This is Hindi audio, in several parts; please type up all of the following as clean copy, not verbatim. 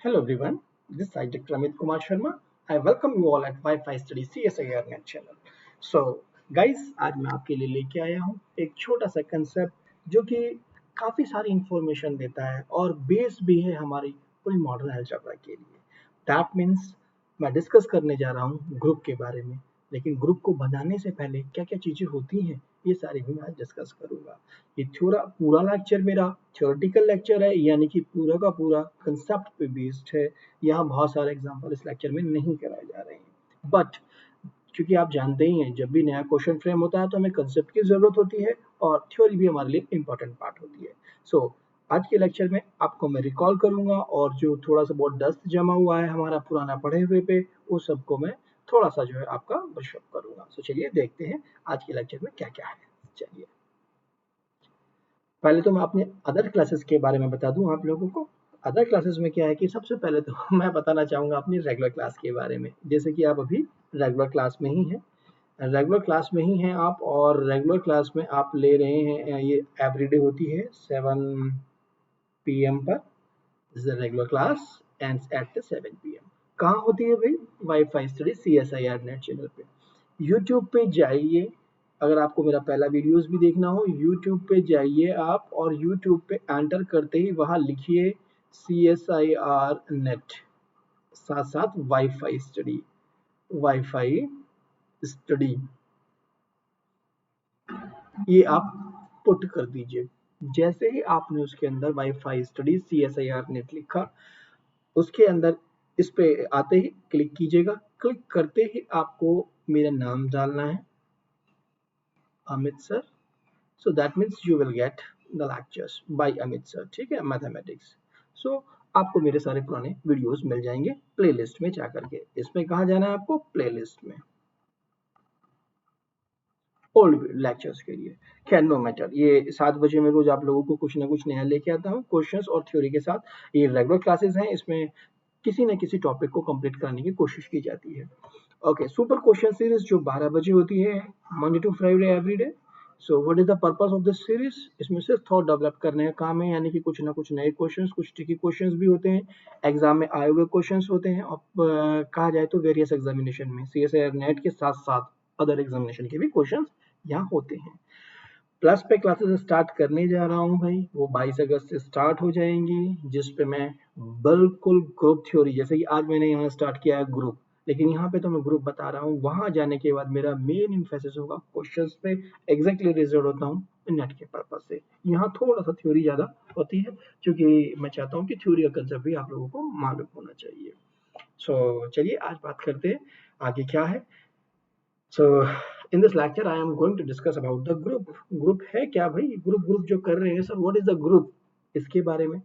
Hello everyone, this is Dr. Amit Kumar Sharma. I welcome you all at Wi-Fi Study CSIR Net channel. So guys, आज मैं आपके लिए लेके आया हूँ एक छोटा सा कंसेप्ट जो कि काफ़ी सारी इंफॉर्मेशन देता है और बेस भी है हमारी पूरी मॉडर्न अलजेब्रा के लिए। दैट मीन्स मैं डिस्कस करने जा रहा हूँ ग्रुप के बारे में, लेकिन ग्रुप को बनाने से पहले क्या क्या चीज़ें होती हैं ये सारी भी मैं आज डिस्कस करूँगा। ये पूरा लेक्चर मेरा थ्योरेटिकल लेक्चर है, यानी कि पूरा का पूरा कंसेप्ट पे बेस्ड है। यहाँ बहुत सारे एग्जांपल इस लेक्चर में नहीं कराए जा रहे हैं, बट क्योंकि आप जानते ही हैं जब भी नया क्वेश्चन फ्रेम होता है तो हमें कंसेप्ट की जरूरत होती है और थ्योरी भी हमारे लिए इंपॉर्टेंट पार्ट होती है। सो आज के लेक्चर में आपको मैं रिकॉल करूंगा और जो थोड़ा सा बहुत डस्ट जमा हुआ है हमारा पुराना पढ़े हुए पे, वो सबको मैं थोड़ा सा जो है आपका ब्रशअप करूंगा। सो चलिए देखते हैं आज के लेक्चर में क्या क्या है। चलिए पहले तो मैं अपने अदर क्लासेस के बारे में बता दूं आप लोगों को। अदर क्लासेस में क्या है कि सबसे पहले तो मैं बताना चाहूँगा अपनी रेगुलर क्लास के बारे में। जैसे कि आप अभी रेगुलर क्लास में ही हैं, रेगुलर क्लास में ही हैं आप, और रेगुलर क्लास में आप ले रहे हैं, ये एवरीडे होती है 7 PM पर। This is regular class ends at 7 PM। कहाँ होती है भाई? Wifi study CSIR NET channel पे। यूट्यूब पे जाइए, अगर आपको मेरा पहला वीडियोस भी देखना हो यूट्यूब पे जाइए आप, और यूट्यूब पे एंटर करते ही वहां लिखिए CSIR नेट, साथ साथ वाईफाई स्टडी, वाईफाई स्टडी, ये आप पुट कर दीजिए। जैसे ही आपने उसके अंदर वाईफाई स्टडी CSIR नेट लिखा, उसके अंदर इस पे आते ही क्लिक कीजिएगा। क्लिक करते ही आपको मेरा नाम डालना है, Amit sir. So that means you will get the lectures by Amit sir, ठीक है, मैथमेटिक्स। So आपको मेरे सारे पुराने वीडियोस मिल जाएंगे प्लेलिस्ट में जाकर के। इसमें कहाँ जाना है आपको? प्लेलिस्ट में, ओल्ड लेक्चर्स के लिए। खैर नो मैटर, ये 7 बजे में रोज आप लोगों को कुछ ना कुछ नया लेके आता हूँ क्वेश्चंस और थ्योरी के साथ। ये रेगुलर क्लासेस हैं, इसमें किसी न किसी टॉपिक को कंप्लीट करने की कोशिश की जाती है। ओके, सुपर क्वेश्चन सीरीज जो 12 बजे होती है Monday to Friday everyday. So what is the purpose of this series? इसमें सिर्फ थॉट डेवलप करने का काम है, यानी कि कुछ ना कुछ नए क्वेश्चंस, कुछ ट्रिकी क्वेश्चंस भी होते हैं, एग्जाम में आए हुए क्वेश्चंस होते हैं, और कहा जाए तो वेरियस एग्जामिनेशन में CSIR नेट के साथ साथ अदर एग्जामिनेशन के भी क्वेश्चंस यहाँ होते हैं। प्लस पे क्लासेस स्टार्ट करने जा रहा हूँ भाई, वो 22 अगस्त से स्टार्ट हो जाएंगी, जिस पे मैं बिल्कुल ग्रुप थ्योरी, जैसे कि आज मैंने यहाँ स्टार्ट किया है ग्रुप, लेकिन यहाँ पे तो मैं ग्रुप बता रहा हूँ। वहां जाने के बाद मेरा मेन इम्फेसिस होगा क्वेश्चंस पे, एग्जैक्टली रिजल्ट होता हूँ नेट के पर्पज से। यहाँ थोड़ा सा थ्योरी ज्यादा होती है, क्योंकि मैं चाहता हूँ कि थ्योरी का कंसेप्ट भी आप लोगों को मालूम होना चाहिए। सो चलिए आज बात करते हैं आगे क्या है। So in this lecture I am going to discuss about the group। Group है क्या भाई? ग्रुप जो कर रहे हैं sir, what is the group, इसके बारे में,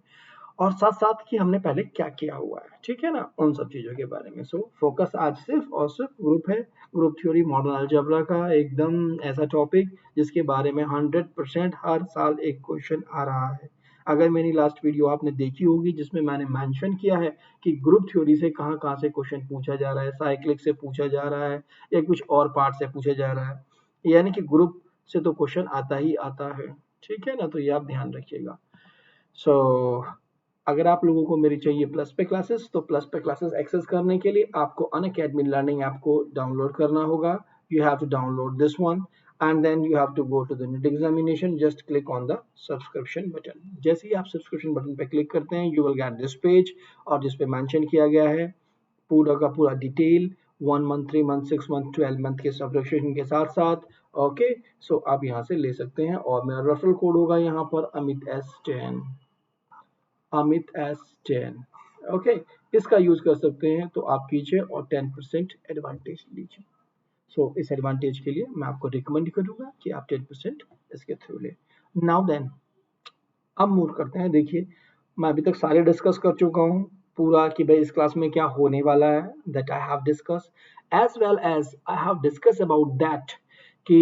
और साथ साथ कि हमने पहले क्या किया हुआ है, ठीक है ना, उन सब चीजों के बारे में। सो फोकस आज सिर्फ और सिर्फ ग्रुप है। ग्रुप थ्योरी मॉडर्न अलजेब्रा का एकदम ऐसा टॉपिक जिसके बारे में 100% हर साल एक क्वेश्चन आ रहा है। अगर मेरी लास्ट वीडियो आपने देखी होगी जिसमें मैंने मेंशन किया है कि ग्रुप थ्योरी से कहाँ कहाँ से क्वेश्चन पूछा जा रहा है, साइक्लिक से पूछा जा रहा है या कुछ और पार्ट से पूछा जा रहा है, यानी कि ग्रुप से तो क्वेश्चन आता ही आता है, ठीक है ना, तो ये आप ध्यान रखिएगा। सो अगर आप लोगों को मेरी चाहिए प्लस पे क्लासेस, तो प्लस पे क्लासेस एक्सेस करने के लिए आपको अनअकैडमी लर्निंग ऐप को डाउनलोड करना होगा। You have to download this one and then you have to go to the net examination, just click on the subscription button. जैसे ही आप सब्सक्रिप्शन बटन पे क्लिक करते हैं you will get this page, और जिस पे मेंशन किया गया है पूरा का पूरा detail 1 month, 3 month, 6 month, 12 month के सब्सक्रिप्शन के साथ साथ। ओके, सो आप यहाँ से ले सकते हैं, और मेरा रेफरल कोड होगा यहाँ पर Amit S10, Amit S10। Okay, इसका यूज कर सकते हैं तो आप कीजिए और 10% एडवांटेज लीजिए। सो इस एडवांटेज के लिए मैं आपको रिकमेंड करूंगा कि आप 10% इसके थ्रू ले। नाउ देन अब मूव करते हैं। देखिए मैं अभी तक सारे डिस्कस कर चुका हूँ पूरा कि भाई इस क्लास में क्या होने वाला है, that I have discuss, as well as I have discuss about that कि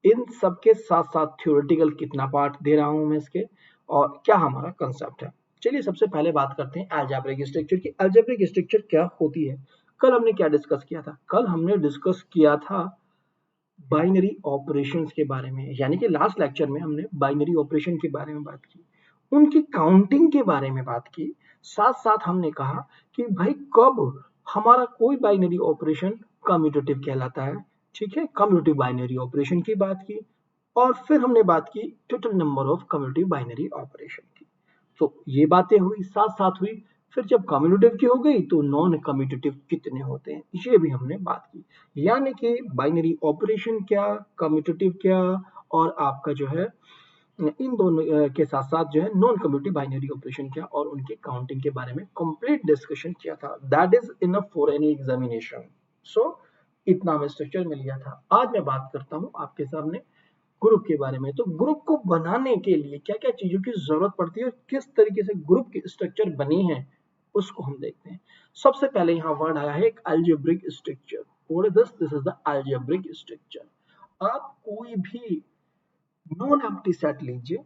इन सब के साथ साथ थ्योरेटिकल कितना पार्ट दे रहा हूं मैं इसके, और क्या हमारा कंसेप्ट है। चलिए सबसे पहले बात करते हैं अलजेब्रिक स्ट्रक्चर की। अलजेब्रिक स्ट्रक्चर क्या होती है? कल हमने क्या डिस्कस किया था? कल हमने डिस्कस किया था बाइनरी ऑपरेशंस के बारे में, यानी कि लास्ट लेक्चर में हमने बाइनरी ऑपरेशन के बारे में बात की, उनकी काउंटिंग के बारे में बात की। साथ साथ हमने कहा कि भाई कब हमारा कोई बाइनरी ऑपरेशन कम्यूटेटिव कहलाता है, ठीक है, कम्यूटेटिव बाइनरी ऑपरेशन की बात की, और फिर हमने बात की total number of commutative binary operation की। तो ये बातें हुई, साथ साथ हुई फिर जब कम्यूटेटिव की हो गई तो नॉन कम्यूटेटिव कितने होते हैं, ये भी हमने बात की। यानी कि बाइनरी ऑपरेशन क्या, कम्यूटेटिव क्या, और आपका जो है इन दोनों के साथ साथ जो है नॉन कम्यूटेटिव बाइनरी ऑपरेशन क्या और उनके काउंटिंग के बारे में कंप्लीट डिस्कशन किया था। That is enough for any examination. So इतना हमें स्ट्रक्चर मिल गया था। आज मैं बात करता हूँ आपके सामने ग्रुप के बारे में। तो ग्रुप को बनाने के लिए क्या क्या चीजों की जरूरत पड़ती है और किस तरीके से ग्रुप के स्ट्रक्चर बने हैं उसको हम देखते हैं। सबसे पहले यहाँ वर्ड आया है एक algebraic structure. What is this? This is the algebraic structure. आप कोई भी नॉन एम्प्टी सेट लीजिए,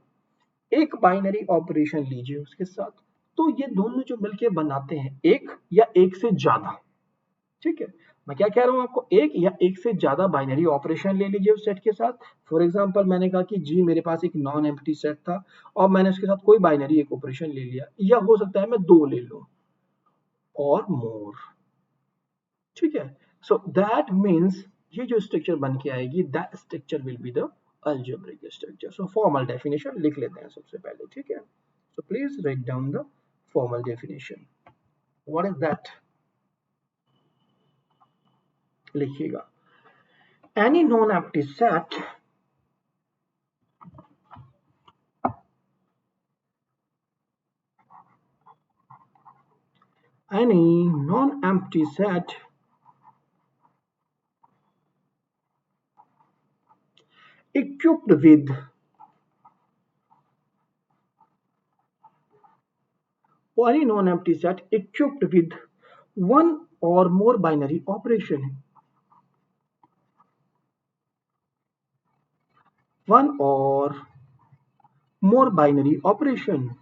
एक बाइनरी ऑपरेशन लीजिए उसके साथ, तो ये दोनों जो मिलके बनाते हैं एक या एक से ज्यादा, ठीक है, मैं क्या कह रहा हूं आपको, एक या एक से ज्यादा बाइनरी ऑपरेशन ले लीजिए उस सेट के साथ। फॉर एग्जांपल मैंने कहा कि जी मेरे पास एक नॉन एम्प्टी सेट था और मैंने उसके साथ कोई बाइनरी एक ऑपरेशन ले लिया, या हो सकता है मैं दो ले लूं और मोर, ठीक है। सो दैट मीन्स ये जो स्ट्रक्चर बन के आएगी, that structure will be the algebraic structure. So formal definition लिख लेते हैं सबसे पहले, ठीक है। So please write down the formal definition. What is that? लिखिएगा, any non-empty set any non-empty set equipped with any non-empty set equipped with one or more binary operation, one or more binary operation,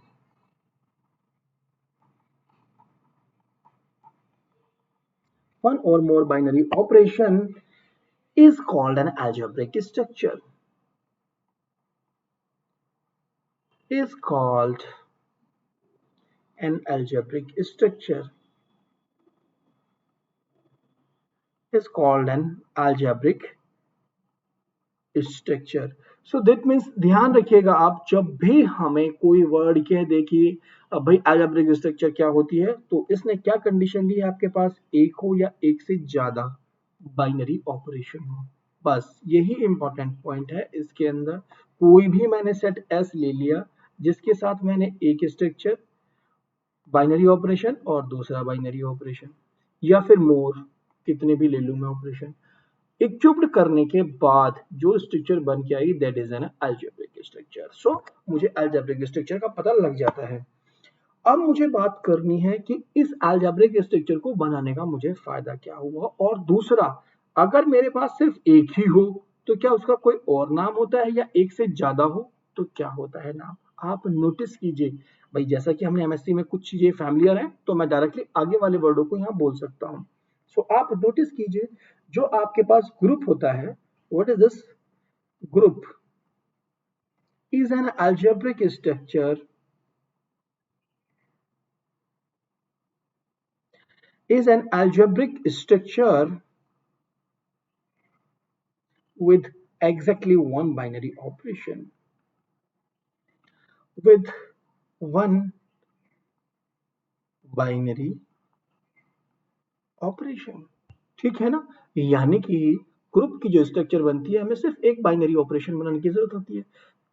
one or more binary operation is called an algebraic structure, is called an algebraic structure, is called an algebraic structure. So that means ध्यान रखिएगा आप जब भी हमें कोई वर्ड कह दे कि भाई अलजेब्रिक स्ट्रक्चर क्या होती है, तो इसने क्या कंडीशन दी है आपके पास, एक हो या एक से ज्यादा बाइनरी ऑपरेशन हो। बस यही इंपॉर्टेंट पॉइंट है इसके अंदर। कोई भी मैंने सेट एस ले लिया जिसके साथ मैंने एक स्ट्रक्चर बाइनरी ऑपरेशन और दूसरा बाइनरी ऑपरेशन, या फिर मोर, कितने भी ले लूं मैं ऑपरेशन, इक्विप्ड करने के बाद जो स्ट्रक्चर बन के आई that is an algebraic structure. So मुझे अलजेब्रिक स्ट्रक्चर का पता लग जाता है। अब मुझे बात करनी है कि इस अलजेब्रिक स्ट्रक्चर को बनाने का मुझे फायदा क्या हुआ, और दूसरा, अगर मेरे पास सिर्फ एक ही हो तो क्या उसका कोई और नाम होता है, या एक से ज्यादा हो तो क्या होता है नाम। आप नोटिस कीजिए भाई, जैसा कि हमने एमएससी में कुछ चीजें फैमिलियर हैं तो मैं डायरेक्टली आगे वाले वर्डों को यहाँ बोल सकता हूँ। सो आप नोटिस कीजिए, जो आपके पास ग्रुप होता है, what is this, group is an algebraic structure, is an algebraic structure with exactly one binary operation, with one binary operation, ठीक है ना। यानी कि ग्रुप की जो स्ट्रक्चर बनती है हमें सिर्फ एक बाइनरी ऑपरेशन बनाने की जरूरत होती है।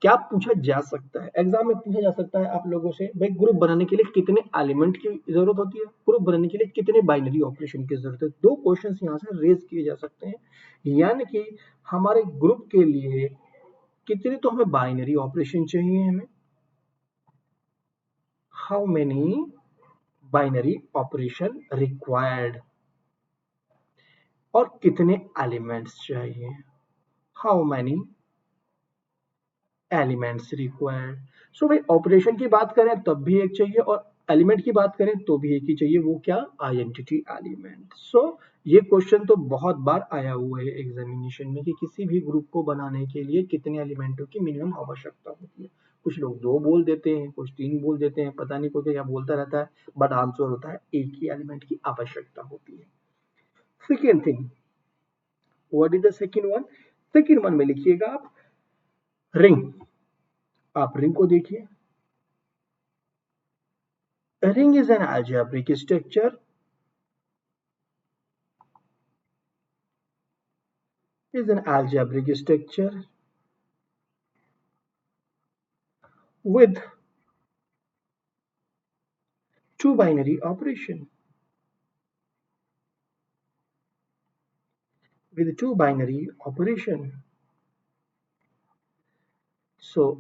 क्या पूछा जा सकता है एग्जाम में, पूछा जा सकता है आप लोगों से, भाई ग्रुप बनाने के लिए कितने एलिमेंट की जरूरत होती है, ग्रुप बनाने के लिए कितने बाइनरी ऑपरेशन की जरूरत है। दो क्वेश्चंस यहाँ से रेज किए जा सकते हैं, यानी कि हमारे ग्रुप के लिए कितने तो हमें बाइनरी ऑपरेशन चाहिए, हमें how many binary operation required, और कितने एलिमेंट्स चाहिए, हाउ मैनी एलिमेंट्स रिक्वायर्ड। सो भाई ऑपरेशन की बात करें तब भी एक चाहिए, और एलिमेंट की बात करें तो भी एक ही चाहिए, वो क्या, आइडेंटिटी एलिमेंट। सो ये क्वेश्चन तो बहुत बार आया हुआ है एग्जामिनेशन में कि किसी भी ग्रुप को बनाने के लिए कितने एलिमेंटों की मिनिमम आवश्यकता होती है। कुछ लोग 2 बोल देते हैं, कुछ 3 बोल देते हैं, पता नहीं कोई क्या बोलता रहता है, बट आंसर होता है एक ही एलिमेंट की आवश्यकता होती है। Second thing, what is the second one? Second one में लिखिएगा आप रिंग। आप रिंग को देखिए। Ring is an algebraic structure with two binary operation. With two binary operation.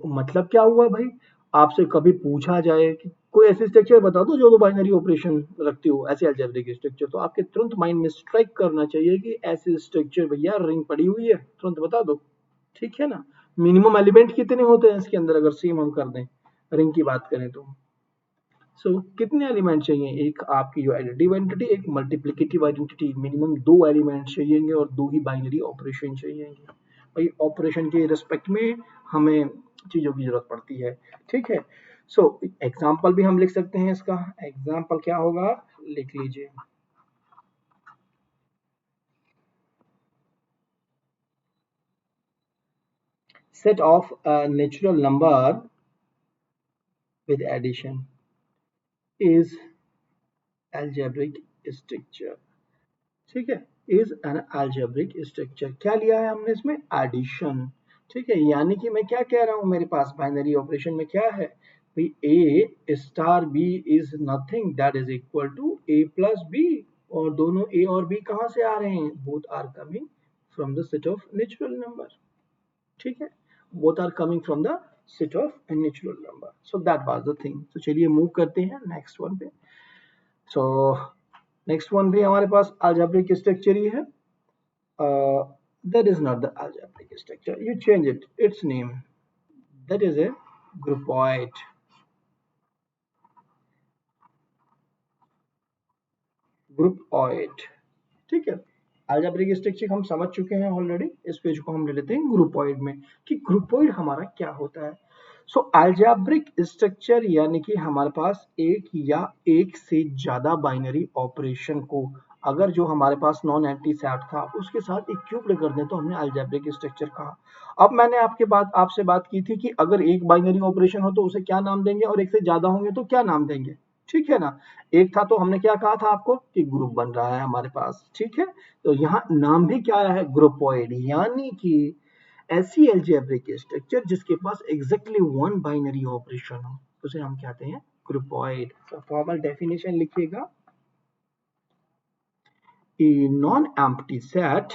मतलब क्या हुआ भाई? आपसे कभी पूछा जाए कि कोई ऐसी स्ट्रक्चर बता दो जो 2 बाइनरी ऑपरेशन रखती हो, ऐसे अलजेब्रिक स्ट्रक्चर, तो आपके तुरंत माइंड में स्ट्राइक करना चाहिए कि ऐसी स्ट्रक्चर भैया रिंग पड़ी हुई है, तुरंत बता दो। ठीक है ना? मिनिमम एलिमेंट कितने होते हैं इसके अंदर, अगर सेम हम कर दें रिंग की बात करें तो? कितने एलिमेंट चाहिए? एक आपकी जो एडिटिव आइडेंटिटी, एक मल्टीप्लिकेटिव आइडेंटिटी, मिनिमम 2 एलिमेंट चाहिए और 2 ही बाइनरी ऑपरेशन चाहिए। भाई ऑपरेशन के रिस्पेक्ट में हमें चीजों की जरूरत पड़ती है। ठीक है, एग्जाम्पल भी हम लिख सकते हैं इसका। एग्जाम्पल क्या होगा, लिख लीजिए। Set of natural number with addition is algebraic structure। ठीक है, is an algebraic structure। क्या लिया है हमने इसमें? एडिशन। ठीक है, यानी कि मैं क्या कह रहा हूं, मेरे पास बाइनरी ऑपरेशन में क्या है भाई, a star b is nothing that is equal to a plus b, और दोनों a और b कहां से आ रहे हैं? Both are coming from the set of natural number. ठीक है, both are coming from the set of a natural number। so that was the thing। तो चलिए मूव करते हैं नेक्स्ट वन पे। सो नेक्स्ट वन भी हमारे पास algebraic स्ट्रक्चर ही है। That is not the algebraic structure, you change its name, that is a groupoid। ठीक है, algebraic स्ट्रक्चर हम समझ चुके हैं ऑलरेडी। इस पेज को हम ले लेते हैं ग्रुपॉइड में, कि ग्रुपॉइड हमारा क्या होता है। अलजेब्रिक स्ट्रक्चर यानी कि हमारे पास एक या एक से ज्यादा बाइनरी ऑपरेशन को अगर जो हमारे पास नॉन एंटी सेट था उसके साथ इक्विप्ड कर दें तो हमने अलजेब्रिक स्ट्रक्चर कहा। अब मैंने आपसे बात की थी कि अगर एक बाइनरी ऑपरेशन हो तो उसे क्या नाम देंगे, और एक से ज्यादा होंगे तो क्या नाम देंगे। ठीक है ना? एक था तो हमने क्या कहा था आपको कि ग्रुप बन रहा है हमारे पास। ठीक है, तो यहाँ नाम भी क्या है? ग्रुपॉइड। यानी कि ऐसी अलजेब्रिक स्ट्रक्चर जिसके पास एग्जैक्टली वन बाइनरी ऑपरेशन हो उसे हम कहते हैं ग्रुपॉइड। फॉर्मल डेफिनेशन लिखिएगा। A non-empty set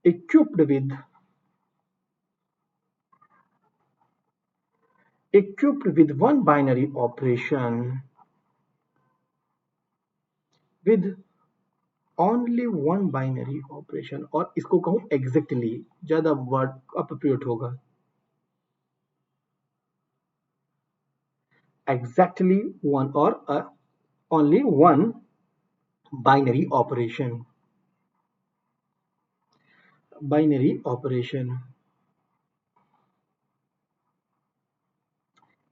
equipped with one binary operation with only one binary operation, और इसको कहूं एग्जैक्टली, ज्यादा वर्ड अप्रोप्रिएट होगा। एग्जैक्टली वन और only one binary operation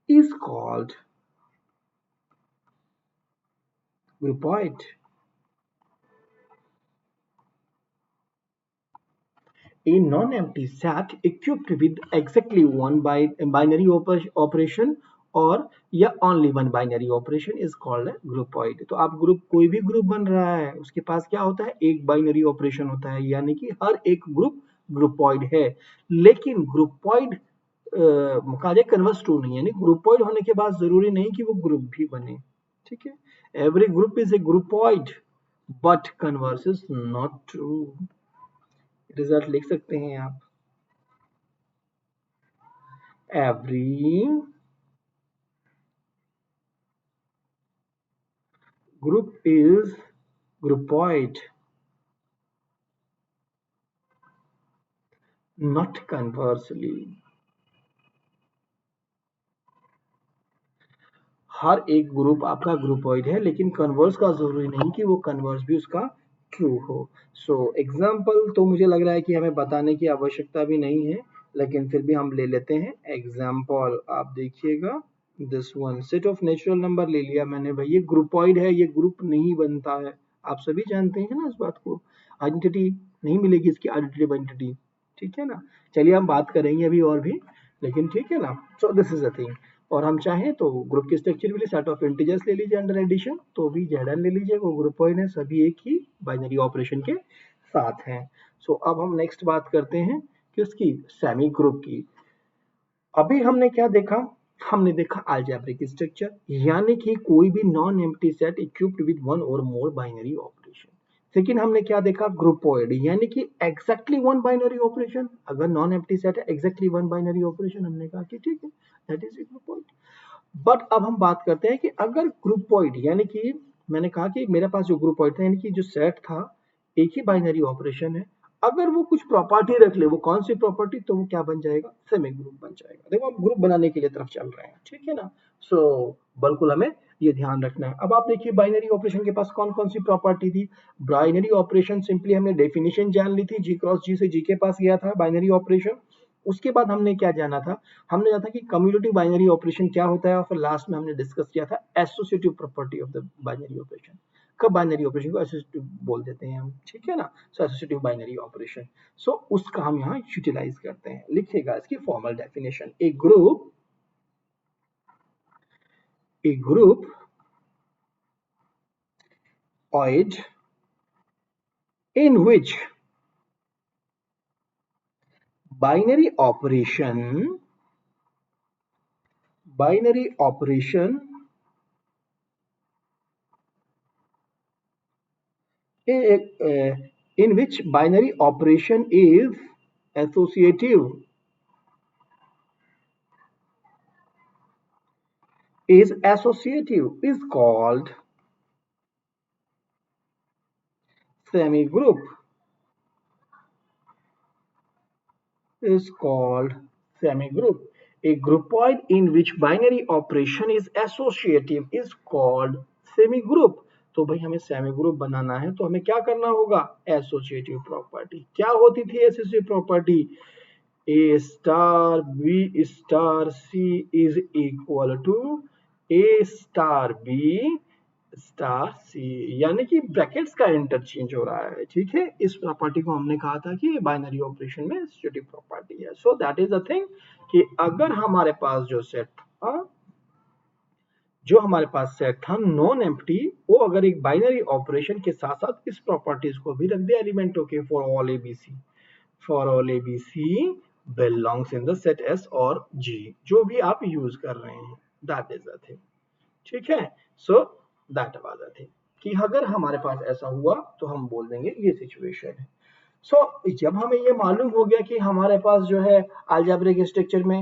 is called groupoid। A non-empty set equipped with exactly one binary operation और या only one binary operation is called a groupoid। तो आप ग्रुप, कोई भी ग्रुप बन रहा है उसके पास क्या होता है? एक बाइनरी ऑपरेशन होता है, यानी कि हर एक ग्रुप ग्रुपॉइड है। लेकिन ग्रुपॉइड काजे कन्वर्स ट्रू नहीं है, यानी ग्रुपॉइड होने के बाद जरूरी नहीं कि वो ग्रुप भी बने। ठीक है, every group is a groupoid but converse is not true. Result लिख सकते हैं आप। Every group is groupoid not conversely. हर एक ग्रुप आपका ग्रुपॉइड है, लेकिन कन्वर्स का जरूरी नहीं कि वो कन्वर्स भी उसका ट्रू हो। सो एग्जाम्पल तो मुझे लग रहा है कि हमें बताने की आवश्यकता भी नहीं है, लेकिन फिर भी हम ले लेते हैं एग्जाम्पल। आप देखिएगा, this one set of natural number ले लिया मैंने भाई, ये ग्रुपॉइड है, ये ग्रुप नहीं बनता है, आप सभी जानते हैं ना इस बात को। आइडेंटिटी नहीं मिलेगी इसकी, आइडेंटिटी आइडेंटिटी, ठीक है ना। चलिए हम बात करेंगे अभी और भी, लेकिन ठीक है ना। सो दिस इज द थिंग। और हम चाहें तो ग्रुप के स्ट्रक्चर के लिए सेट ऑफ इंटीजर्स ले लीजिए अंडर एडिशन, तो भी जेडन ले लीजिए, वो ग्रुपॉइड है, सभी एक ही बाइनरी ऑपरेशन के साथ हैं। सो अब हम नेक्स्ट बात करते हैं कि उसकी सेमी ग्रुप की। अभी हमने क्या देखा, हमने देखा अलजेब्रिक स्ट्रक्चर, यानी कि कोई भी non empty set equipped with one और मोर बाइनरी ऑपरेशन। लेकिन हमने क्या देखा, ग्रुपॉइड, यानी कि एग्जैक्टली वन बाइनरी ऑपरेशन। अगर नॉन एम्प्टी सेट है, एग्जैक्टली वन बाइनरी ऑपरेशन, हमने कहा कि ठीक है, दैट इज ग्रुपॉइड। बट अब हम बात करते हैं कि अगर ग्रुपॉइड, यानी कि मैंने कहा कि मेरे पास जो ग्रुपॉइड था, यानी कि जो सेट था, एक ही बाइनरी ऑपरेशन है, अगर वो कुछ प्रॉपर्टी रख ले, वो कौन सी प्रॉपर्टी, तो वो क्या बन जाएगा, सेमी ग्रुप बन जाएगा। देखो हम ग्रुप बनाने के लिए तरफ चल रहे हैं, ठीक है ना। सो बिल्कुल हमें ये ध्यान रखना है। अब आप देखिए बाइनरी ऑपरेशन के पास कौन कौन सी प्रॉपर्टी थी। बाइनरी ऑपरेशन सिंपली हमने डेफिनेशन जान ली थी, जी क्रॉस जी से जी के पास गया था बाइनरी ऑपरेशन। उसके बाद हमने क्या जाना था, हमने जाना था कि कम्युलेटिव बाइनरी ऑपरेशन क्या होता है, और फिर लास्ट में हमने डिस्कस किया था associative property of the binary operation. कब बाइनरी ऑपरेशन को एसोसिएटिव बोल देते हैं हम, ठीक है ना। सो एसोसिएटिव बाइनरी ऑपरेशन, सो उसका हम यहाँ यूटिलाइज करते हैं। लिखिएगा इसकी formal definition, A group oid in which binary operation in which binary operation is associative is called semi group, is called semi group. A groupoid in which binary operation is associative is called semi group. तो भाई हमें सेमी ग्रुप बनाना है, तो हमें क्या करना होगा, एसोसिएटिव प्रॉपर्टी। क्या होती थी associative property, A star B star C is equal to A star B star C, यानी कि ब्रैकेट्स का इंटरचेंज हो रहा है, ठीक है। इस प्रॉपर्टी को हमने कहा था कि बाइनरी ऑपरेशन में एसोसिएटिव प्रॉपर्टी है। So that is the thing कि अगर हमारे पास जो हमारे पास सेट था नॉन एम्प्टी, वो अगर एक बाइनरी ऑपरेशन के साथ साथ इस प्रॉपर्टीज को भी रख दे एलिमेंटों के, for all ABC belongs in the set S और जी, जो भी आप यूज कर रहे हैं, दैट इज द थिंग, ठीक है। So that was the thing कि अगर हमारे पास ऐसा हुआ तो हम बोल देंगे ये सिचुएशन है। सो जब हमें ये मालूम हो गया कि हमारे पास जो है अलजेब्रिक स्ट्रक्चर में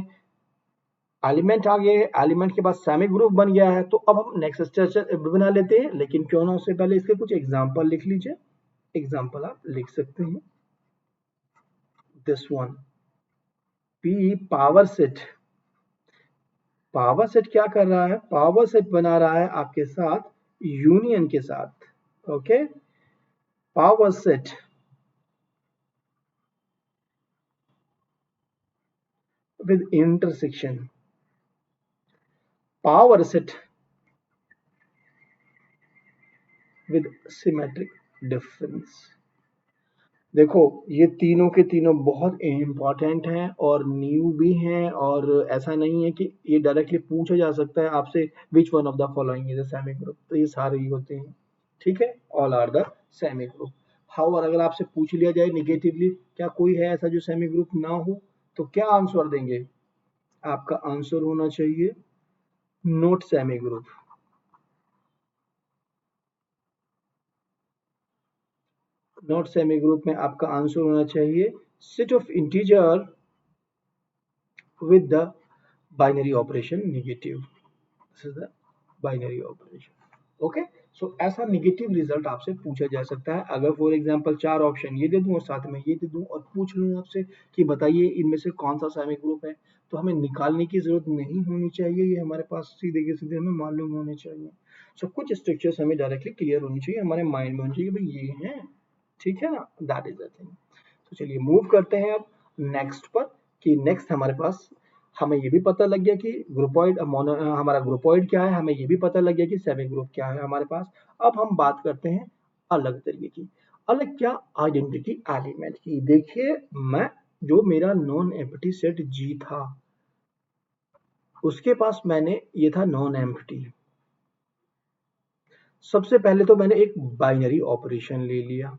एलिमेंट आ गए, एलिमेंट के बाद सेमी ग्रुप बन गया है, तो अब हम नेक्स्ट स्ट्रक्चर बना लेते हैं। लेकिन क्यों ना उससे पहले इसके कुछ एग्जांपल लिख लीजिए। एग्जांपल आप लिख सकते हैं, this one, P power set क्या कर रहा है, पावर सेट बना रहा है आपके साथ यूनियन के साथ, okay. Power set with intersection, power set with symmetric difference। देखो ये तीनों के तीनों बहुत इंपॉर्टेंट हैं और न्यू भी हैं, और ऐसा नहीं है कि ये डायरेक्टली पूछा जा सकता है आपसे which one of the following is a semi group, तो ये सारे ही होते हैं, ठीक है, all are the semi group. How अगर आपसे पूछ लिया जाए निगेटिवली, क्या कोई है ऐसा जो सेमी ग्रुप ना हो, तो क्या आंसर देंगे, आपका आंसर होना चाहिए note semi group. Not semi group में आपका आंसर होना चाहिए set of integer with the binary operation negative, this is the binary operation, okay। सो ऐसा निगेटिव रिजल्ट आपसे पूछा जा सकता है, अगर फॉर एग्जांपल चार ऑप्शन ये दे दूं और साथ में ये दे दूं और पूछ लूं आपसे कि बताइए इनमें से कौन सा सेमी ग्रुप है, तो हमें निकालने की जरूरत नहीं होनी चाहिए, ये हमारे पास सीधे के सीधे हमें मालूम होने चाहिए। सो कुछ स्ट्रक्चर्स हमें डायरेक्टली क्लियर होनी चाहिए, हमारे माइंड में होनी चाहिए भाई ये हैं, ठीक है ना, दैट इज द थिंग। तो चलिए मूव करते हैं अब नेक्स्ट पर, कि नेक्स्ट हमारे पास हमें ये भी पता लग गया कि ग्रुपॉइड हमारा ग्रुपॉइड क्या है, हमें ये भी पता लग गया कि सेमी ग्रुप क्या है हमारे पास। अब हम बात करते हैं अलग तरीके की, अलग क्या, आइडेंटिटी एलिमेंट की। देखिए मैं, जो मेरा नॉन एम्प्टी सेट जी था, उसके पास मैंने ये था नॉन एम्प्टी। सबसे पहले तो मैंने एक बाइनरी ऑपरेशन ले लिया,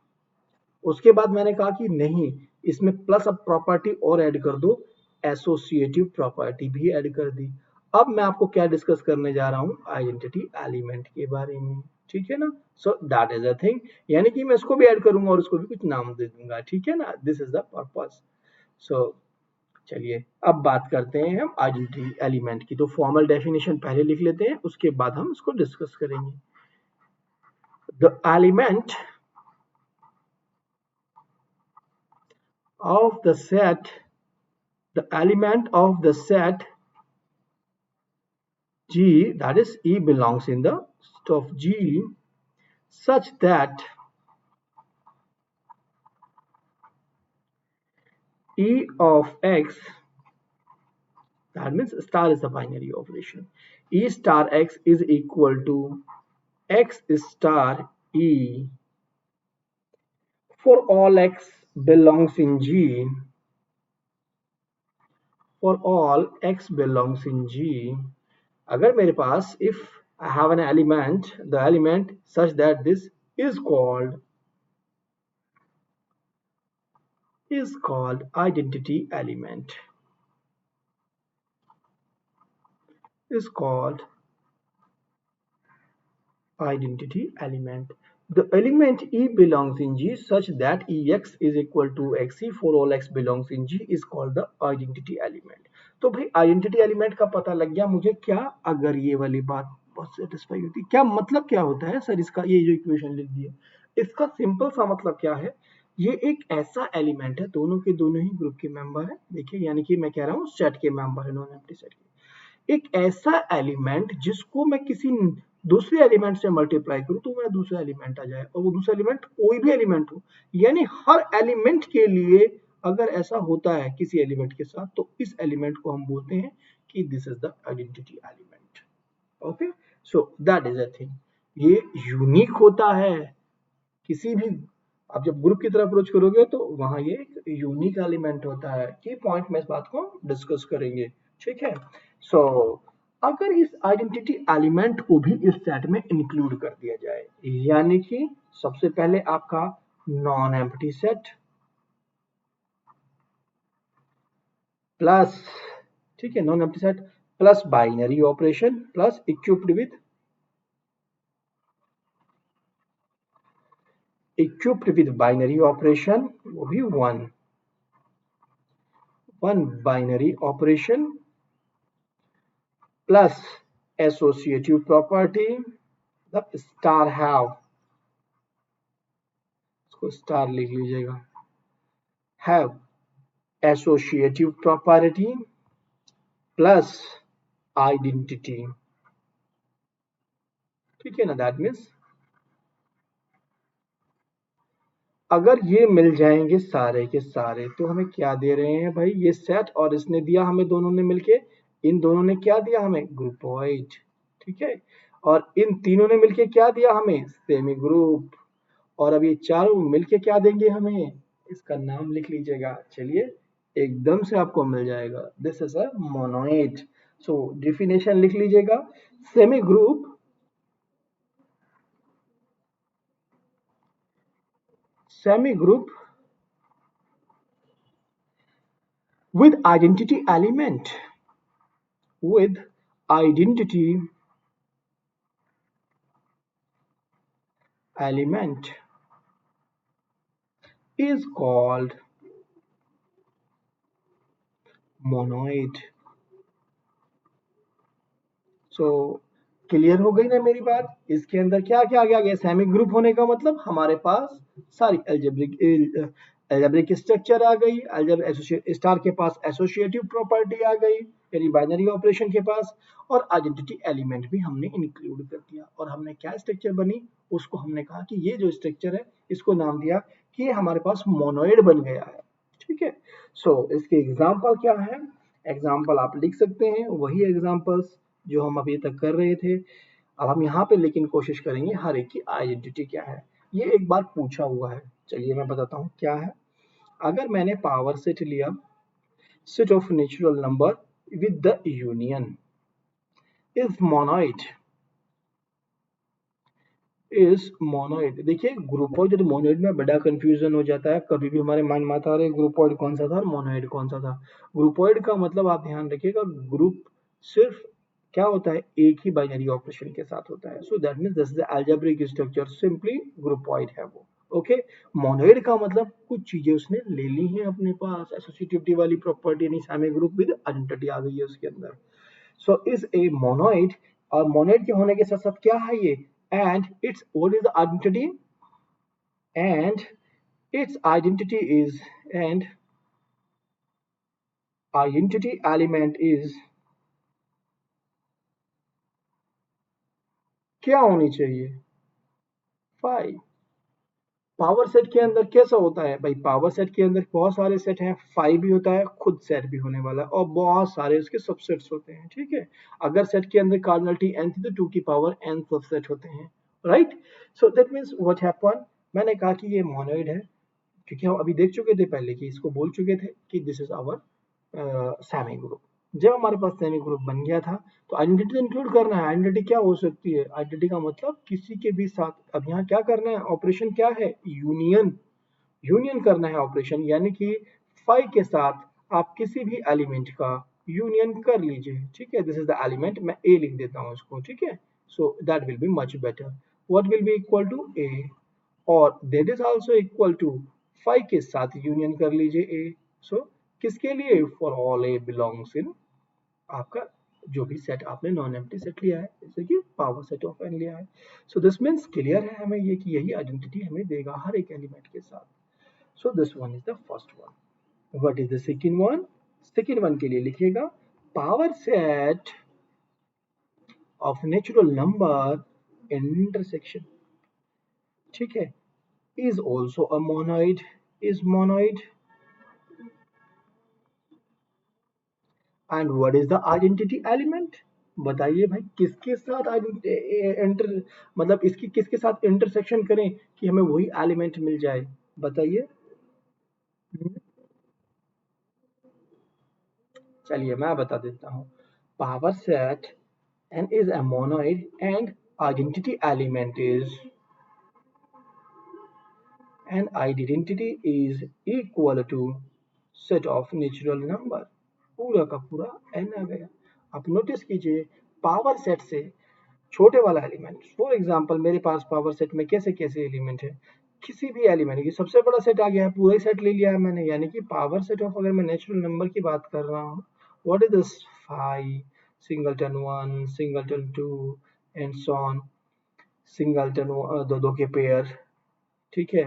उसके बाद मैंने कहा कि नहीं, इसमें प्लस अब प्रॉपर्टी और ऐड कर दो, एसोसिएटिव प्रॉपर्टी भी ऐड कर दी। अब मैं आपको क्या डिस्कस करने जा रहा हूं, आइडेंटिटी एलिमेंट के बारे में, ठीक है ना। सो दैट इज अ थिंग, यानी कि मैं इसको भी ऐड करूंगा और इसको भी कुछ नाम दे दूंगा, ठीक है ना, दिस इज द पर्पस। सो चलिए अब बात करते हैं हम आइडेंटिटी एलिमेंट की। तो फॉर्मल डेफिनेशन पहले लिख लेते हैं, उसके बाद हम इसको डिस्कस करेंगे। The element of the set, the element of the set G, that is E belongs in the set of G such that E of X, that means star is a binary operation, E star X is equal to X star E for all X belongs in G, for all X belongs in G. अगर मेरे पास, if I have an element, the element such that this is called identity element, is called identity element. The element E belongs in G such that EX is equal to XE for all X belongs in G is called the identity element. तो भाई आइडेंटिटी एलिमेंट का पता लग गया मुझे। क्या अगर ये वाली बात बहुत सेटिस्फाई होती, क्या मतलब क्या होता है सर इसका, ये जो इक्वेशन लिख दिया, इसका सिंपल सा मतलब क्या है, ये एक ऐसा एलिमेंट है, दोनों के दोनों ही ग्रुप के मेंबर है। देखिए यानी कि मैं कह रहा हूँ सेट के मेंबर है, नॉन एम्प्टी सेट के। एक ऐसा एलिमेंट जिसको मैं किसी दूसरे एलिमेंट से मल्टीप्लाई करूं तो मेरा दूसरा एलिमेंट आ जाए, और वो दूसरा एलिमेंट कोई भी एलिमेंट हो, यानी हर एलिमेंट के लिए अगर ऐसा होता है किसी एलिमेंट के साथ, तो इस एलिमेंट को हम बोलते हैं कि this is the identity element. Okay, so that is a thing, ये यूनिक होता है। किसी भी आप जब ग्रुप की तरफ अप्रोच करोगे तो वहां ये एक यूनिक एलिमेंट होता है। की पॉइंट में इस बात को डिस्कस करेंगे, ठीक है। सो अगर इस आइडेंटिटी एलिमेंट को भी इस सेट में इंक्लूड कर दिया जाए, यानी कि सबसे पहले आपका नॉन एम्प्टी सेट प्लस, ठीक है, non empty set plus binary operation plus equipped with binary operation, वो भी one binary operation plus associative property, मतलब स्टार हैव, इसको स्टार लिख लीजिएगा, have associative property plus identity, ठीक है ना। दैट मीन्स अगर ये मिल जाएंगे सारे के सारे तो हमें क्या दे रहे हैं भाई, ये सेट और इसने दिया हमें, दोनों ने मिलके, इन दोनों ने क्या दिया हमें, ग्रुपॉइड, ठीक है। और इन तीनों ने मिलके क्या दिया हमें, सेमी ग्रुप। और अब ये चारों मिलके क्या देंगे हमें, इसका नाम लिख लीजिएगा, चलिए एकदम से आपको मिल जाएगा, this is a monoid. So definition लिख लीजिएगा, semi group with identity element, with identity element is called monoid. So clear हो गई ना मेरी बात। इसके अंदर क्या क्या आ गया, सेमी ग्रुप होने का मतलब हमारे पास सारी एल्जेब्रिक स्ट्रक्चर आ गई, स्टार के पास एसोसिएटिव प्रॉपर्टी आ गई, यानी बाइनरी ऑपरेशन के पास, और आइडेंटिटी एलिमेंट भी हमने इंक्लूड कर दिया। और हमने क्या स्ट्रक्चर बनी, उसको हमने कहा कि ये जो स्ट्रक्चर है इसको नाम दिया कि ये हमारे पास मोनोइड बन गया है। ठीक है, सो इसके एग्जाम्पल क्या है? एग्जाम्पल आप लिख सकते हैं वही एग्जाम्पल्स जो हम अभी तक कर रहे थे। अब हम यहाँ पे लेकिन कोशिश करेंगे हर एक की आइडेंटिटी क्या है। ये एक बार पूछा हुआ है, चलिए मैं बताता हूँ क्या है। अगर मैंने पावर सेट लिया, set of natural number with the union is monoid, is monoid. देखिए ग्रुपोइड और मोनोइड में बड़ा कंफ्यूजन हो जाता है, कभी भी हमारे माइंड में आता है ग्रुपोइड कौन सा था और मोनोइड कौन सा था। ग्रुपोइड का मतलब आप ध्यान रखिएगा, ग्रुप सिर्फ क्या होता है, एक ही बाइनरी ऑपरेशन के साथ होता है। So that means this is algebraic structure, simply groupoid है वो। ओके, मोनोइड का मतलब कुछ चीजें उसने ले ली हैं अपने पास, एसोसिएटिविटी वाली प्रॉपर्टी, यानी सामे ग्रुप विद आइडेंटिटी आ गई है उसके अंदर। So is a monoid, और monoid के होने के साथ साथ क्या है ये, and its what is the identity, and its identity is, and identity element is क्या होनी चाहिए, 5। पावर सेट के अंदर कैसा होता है भाई, पावर सेट के अंदर बहुत सारे सेट हैं, 5 भी होता है, खुद सेट भी होने वाला है, और बहुत सारे उसके सबसेट्स होते हैं। ठीक है, अगर सेट के अंदर कार्डिनलिटी n थी तो 2 की पावर n सबसेट होते हैं, right. So that means what happen, मैंने कहा कि ये मोनोइड है, क्योंकि हम अभी देख चुके थे पहले कि इसको बोल चुके थे कि this is our semi group. जब हमारे पास सेमी ग्रुप बन गया था तो आइडेंटिटी इंक्लूड करना है। आइडेंटिटी क्या हो सकती है, आइडेंटिटी का मतलब किसी के भी साथ, अब यहाँ क्या करना है, ऑपरेशन क्या है, यूनियन, यूनियन करना है ऑपरेशन, यानी कि 5 के साथ आप किसी भी एलिमेंट का यूनियन कर लीजिए। ठीक है, दिस इज द एलिमेंट, मैं ए लिख देता हूँ इसको। ठीक है, so that will be much better, what will be equal to A, और that is also equal to 5 के साथ यूनियन कर लीजिए ए। सो किसके लिए, फॉर ऑल ए बिलोंग्स इन आपका जो भी सेट आपने नॉन एम्प्टी सेट लिया है, जैसे कि पावर सेट ऑफ एन लिया है। सो दिस मीन्स क्लियर है हमें ये कि यही आइडेंटिटी हमें देगा हर एक एलिमेंट के साथ। So this one is the first one. What is the second one, second one के लिए लिखिएगा power set of natural number intersection. ठीक है, is also a monoid, is monoid, and what is the identity element, बताइए भाई किसके साथ इंटर, मतलब इसकी किसके साथ इंटरसेक्शन करें कि हमें वही एलिमेंट मिल जाए, बताइए। चलिए मैं बता देता हूँ, power set and is a monoid and identity element is, and identity is equal to set of natural number, पूरा का पूरा n आ गया। आप नोटिस कीजिए पावर सेट से छोटे वाला एलिमेंट, फॉर एग्जांपल मेरे पास पावर सेट में कैसे कैसे एलिमेंट है, किसी भी एलिमेंट की सबसे बड़ा सेट आ गया है, पूरा ही सेट ले लिया है मैंने, यानी कि पावर सेट ऑफ, अगर मैं नेचुरल नंबर की बात कर रहा हूँ, what is this, 5 singleton 1 singleton 2 and so on, singleton दो दो के पेयर। ठीक है,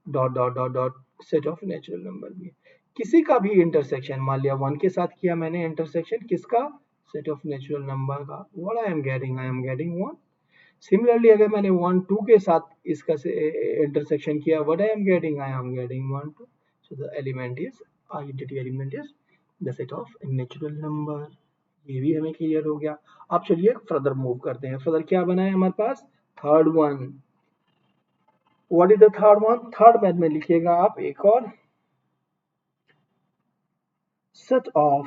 dot dot dot dot set of natural number भी, किसी का भी इंटरसेक्शन, मान लिया 1 के साथ किया मैंने इंटरसेक्शन किसका, सेट ऑफ नेचुरल नंबर का, what I am getting 1। Similarly अगर मैंने 1 2 के साथ इसका इंटरसेक्शन किया, what I am getting 1 2। So the element is, identity element is the set of natural number. ये भी हमें क्लियर हो गया। अब चलिए फर्दर मूव करते हैं, फर्दर क्या बना है हमारे पास, third one. What is the third one, third math में लिखिएगा आप एक और, सेट ऑफ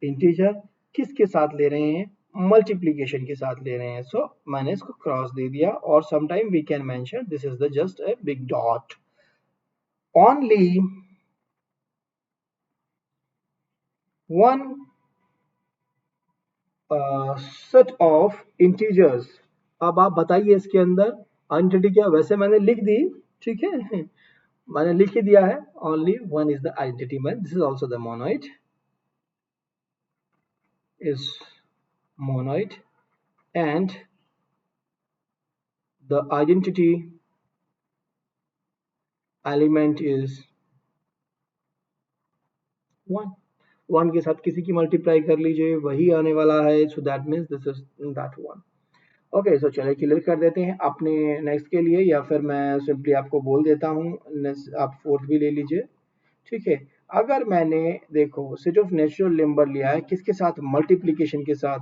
इंटीजर, किसके साथ ले रहे हैं, मल्टीप्लीकेशन के साथ ले रहे हैं। सो मैंने इसको क्रॉस दे दिया, और sometime we can mention this is the just a big dot, only one set of integers. अब आप बताइए इसके अंदर आइडेंटिटी क्या, वैसे मैंने लिख दी, ठीक है मैंने लिख ही दिया है, only one is the identity, man this is also the monoid, is monoid, and the identity element is 1। 1 के साथ किसी की मल्टीप्लाई कर लीजिए वही आने वाला है, so that means this is that 1। Okay, so चलिए क्लियर कर देते हैं अपने नेक्स्ट के लिए, या फिर मैं सिंपली आपको बोल देता हूँ। आप फोर्थ भी ले लीजिए। ठीक है, अगर मैंने देखो सेट ऑफ नेचुरल नंबर लिया है किसके साथ, मल्टीप्लिकेशन के साथ,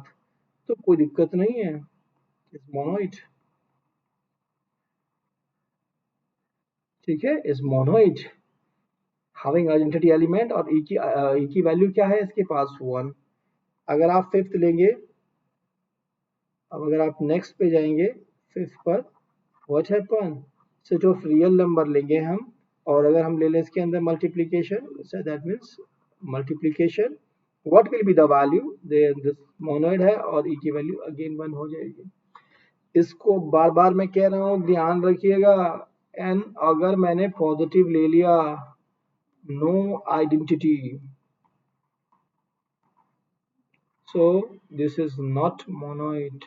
तो कोई दिक्कत नहीं है, इस मोनोइड। ठीक है, इस मोनोइड हैविंग आइडेंटिटी एलिमेंट, और ई की वैल्यू क्या है इसके पास, 1। अगर आप फिफ्थ लेंगे, अब अगर आप नेक्स्ट पे जाएंगे फिफ्थ पर, what happen, set of real number लेंगे हम, और अगर हम ले लें इसके अंदर multiplication, so that means multiplication, what will be the value, this monoid है और ई की वैल्यू अगेन 1 हो जाएगी। इसको बार बार मैं कह रहा हूँ, ध्यान रखिएगा। एन अगर मैंने पॉजिटिव ले लिया, no identity, so this is not monoid.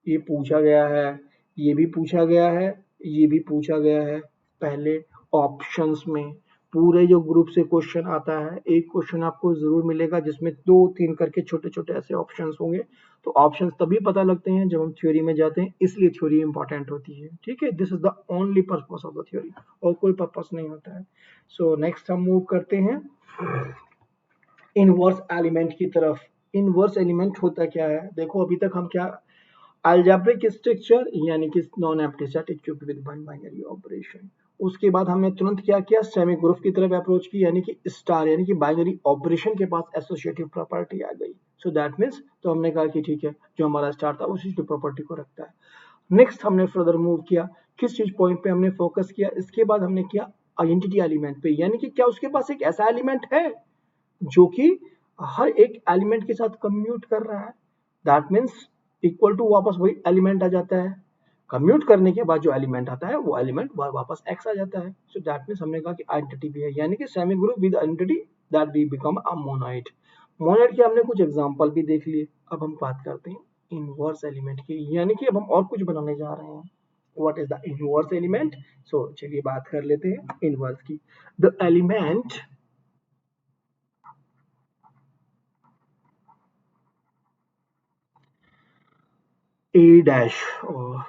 ये पूछा गया है, ये भी पूछा गया है, ये भी पूछा गया है पहले ऑप्शंस में। पूरे जो ग्रुप से क्वेश्चन आता है, एक क्वेश्चन आपको जरूर मिलेगा जिसमें 2-3 करके छोटे छोटे ऐसे ऑप्शंस होंगे। तो ऑप्शंस तभी पता लगते हैं जब हम थ्योरी में जाते हैं, इसलिए थ्योरी इंपॉर्टेंट होती है। ठीक है, this is the only purpose of the theory, और कोई पर्पस नहीं होता है। सो नेक्स्ट हम मूव करते हैं इनवर्स एलिमेंट की तरफ। इनवर्स एलिमेंट होता क्या है, देखो अभी तक हम क्या, अलजेब्रिक स्ट्रक्चर यानी कि non empty set equipped with one binary operation. उसके बाद हमने तुरंत क्या किया, सेमी ग्रुप की तरफ अप्रोच की, यानी कि स्टार यानी कि बाइनरी ऑपरेशन के पास एसोसिएटिव प्रॉपर्टी आ गई। सो दैट मीन्स, तो हमने कहा कि ठीक है, जो हमारा स्टार था उसी की प्रॉपर्टी को रखता है। नेक्स्ट हमने फर्दर मूव किया, किस चीज पॉइंट पे हमने फोकस किया, इसके बाद हमने किया आइडेंटिटी एलिमेंट पे, यानी कि क्या उसके पास एक ऐसा एलिमेंट है जो कि हर एक एलिमेंट के साथ कम्यूट कर रहा है। दैट मीन्स इक्वल टू वापस वही एलिमेंट आ जाता है। कम्यूट करने के बाद जो एलिमेंट आता है वो एलिमेंट वापस एक्स आ जाता है। सो दैट मीन्स हमने कहा कि आइडेंटिटी भी है, यानी कि semi group with identity, that we become a monoid. Monoid के हमने कुछ एग्जांपल भी देख लिए। अब हम बात करते हैं इनवर्स एलिमेंट की, यानी कि अब हम और कुछ बनाने जा रहे हैं। What is the inverse element, so चलिए बात कर लेते हैं इनवर्स की। The element A dash or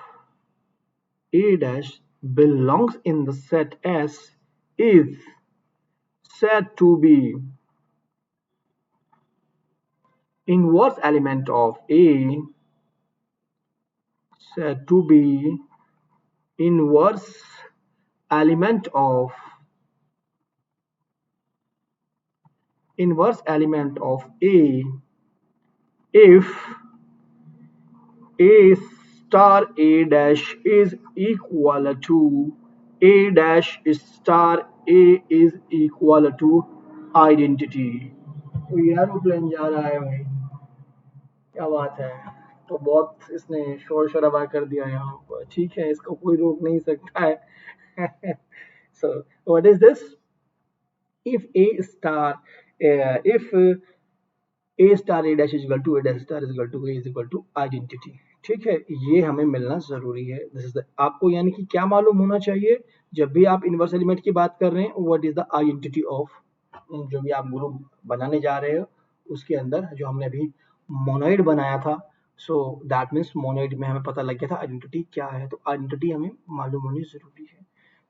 A dash belongs in the set S is said to be inverse element of A, said to be inverse element of A if A star A dash is equal to A dash star A is equal to identity। तो एरोप्लेन जा रहा है भाई, क्या बात है। तो बहुत इसने शोर शराबा कर दिया यहाँ पर, ठीक है, इसको कोई रोक नहीं सकता है। सो what is this, if a star if a star a dash is equal to a dash star is equal to a is equal to identity। ठीक है, ये हमें मिलना जरूरी है। दिस इज आपको यानी कि क्या मालूम होना चाहिए जब भी आप इनवर्स एलिमेंट की बात कर रहे हैं, what is the identity of जो भी आप ग्रुप बनाने जा रहे हो उसके अंदर, जो हमने अभी मोनोइड बनाया था। सो दैट मीन्स मोनोइड में हमें पता लग गया था आइडेंटिटी क्या है, तो आइडेंटिटी हमें मालूम होनी जरूरी है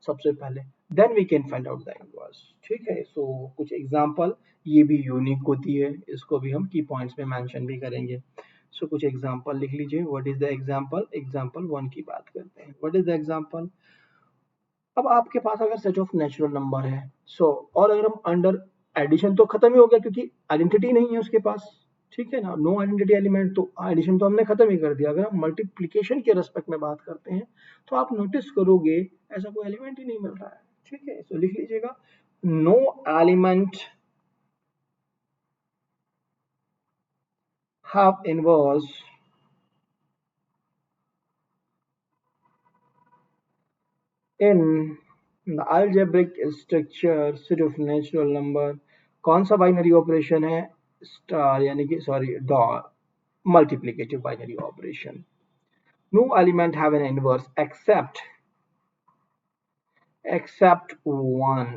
सबसे पहले, then we can find out the inverse. ठीक है, सो कुछ एग्जांपल, ये भी यूनिक होती है, इसको भी हम की पॉइंट्स में मेंशन भी करेंगे। सो कुछ एग्जांपल लिख लीजिए। What is the example, example 1 की बात करते हैं। व्हाट इज द एग्जांपल, अब आपके पास अगर सेट ऑफ नेचुरल नंबर है, सो और अगर हम अंडर एडिशन तो खत्म ही हो गया क्योंकि आइडेंटिटी नहीं है उसके पास। ठीक है ना, नो आइडेंटिटी एलिमेंट, तो एडिशन तो हमने खत्म ही कर दिया। अगर हम मल्टीप्लिकेशन के रेस्पेक्ट में बात करते हैं तो आप नोटिस करोगे ऐसा कोई एलिमेंट ही नहीं मिल रहा है। ठीक है, तो लिख लीजिएगा, no element have inverse in the algebraic structure set of natural number। कौन सा बाइनरी ऑपरेशन है, स्टार यानी कि sorry dot multiplicative binary operation. No element have an inverse except one।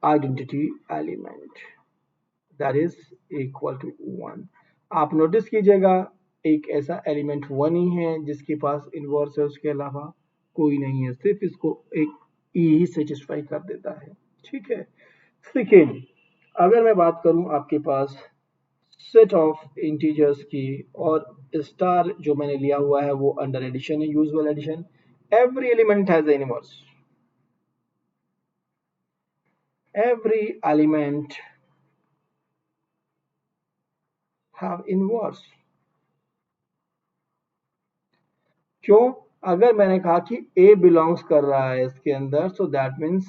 Identity element that is equal to 1। आप नोटिस कीजिएगा एक ऐसा एलिमेंट 1 ही है जिसके पास इनवर्स है, उसके अलावा कोई नहीं है, सिर्फ इसको एक ई ही सेटिस्फाई कर देता है। ठीक है, सेकेंड, अगर मैं बात करूं आपके पास सेट ऑफ इंटीजर्स की, और स्टार जो मैंने लिया हुआ है वो अंडर एडिशन है, usual addition. Every element has inverse, every element have inverse. क्यों? अगर मैंने कहा कि A बिलोंग्स कर रहा है इसके अंदर, so that means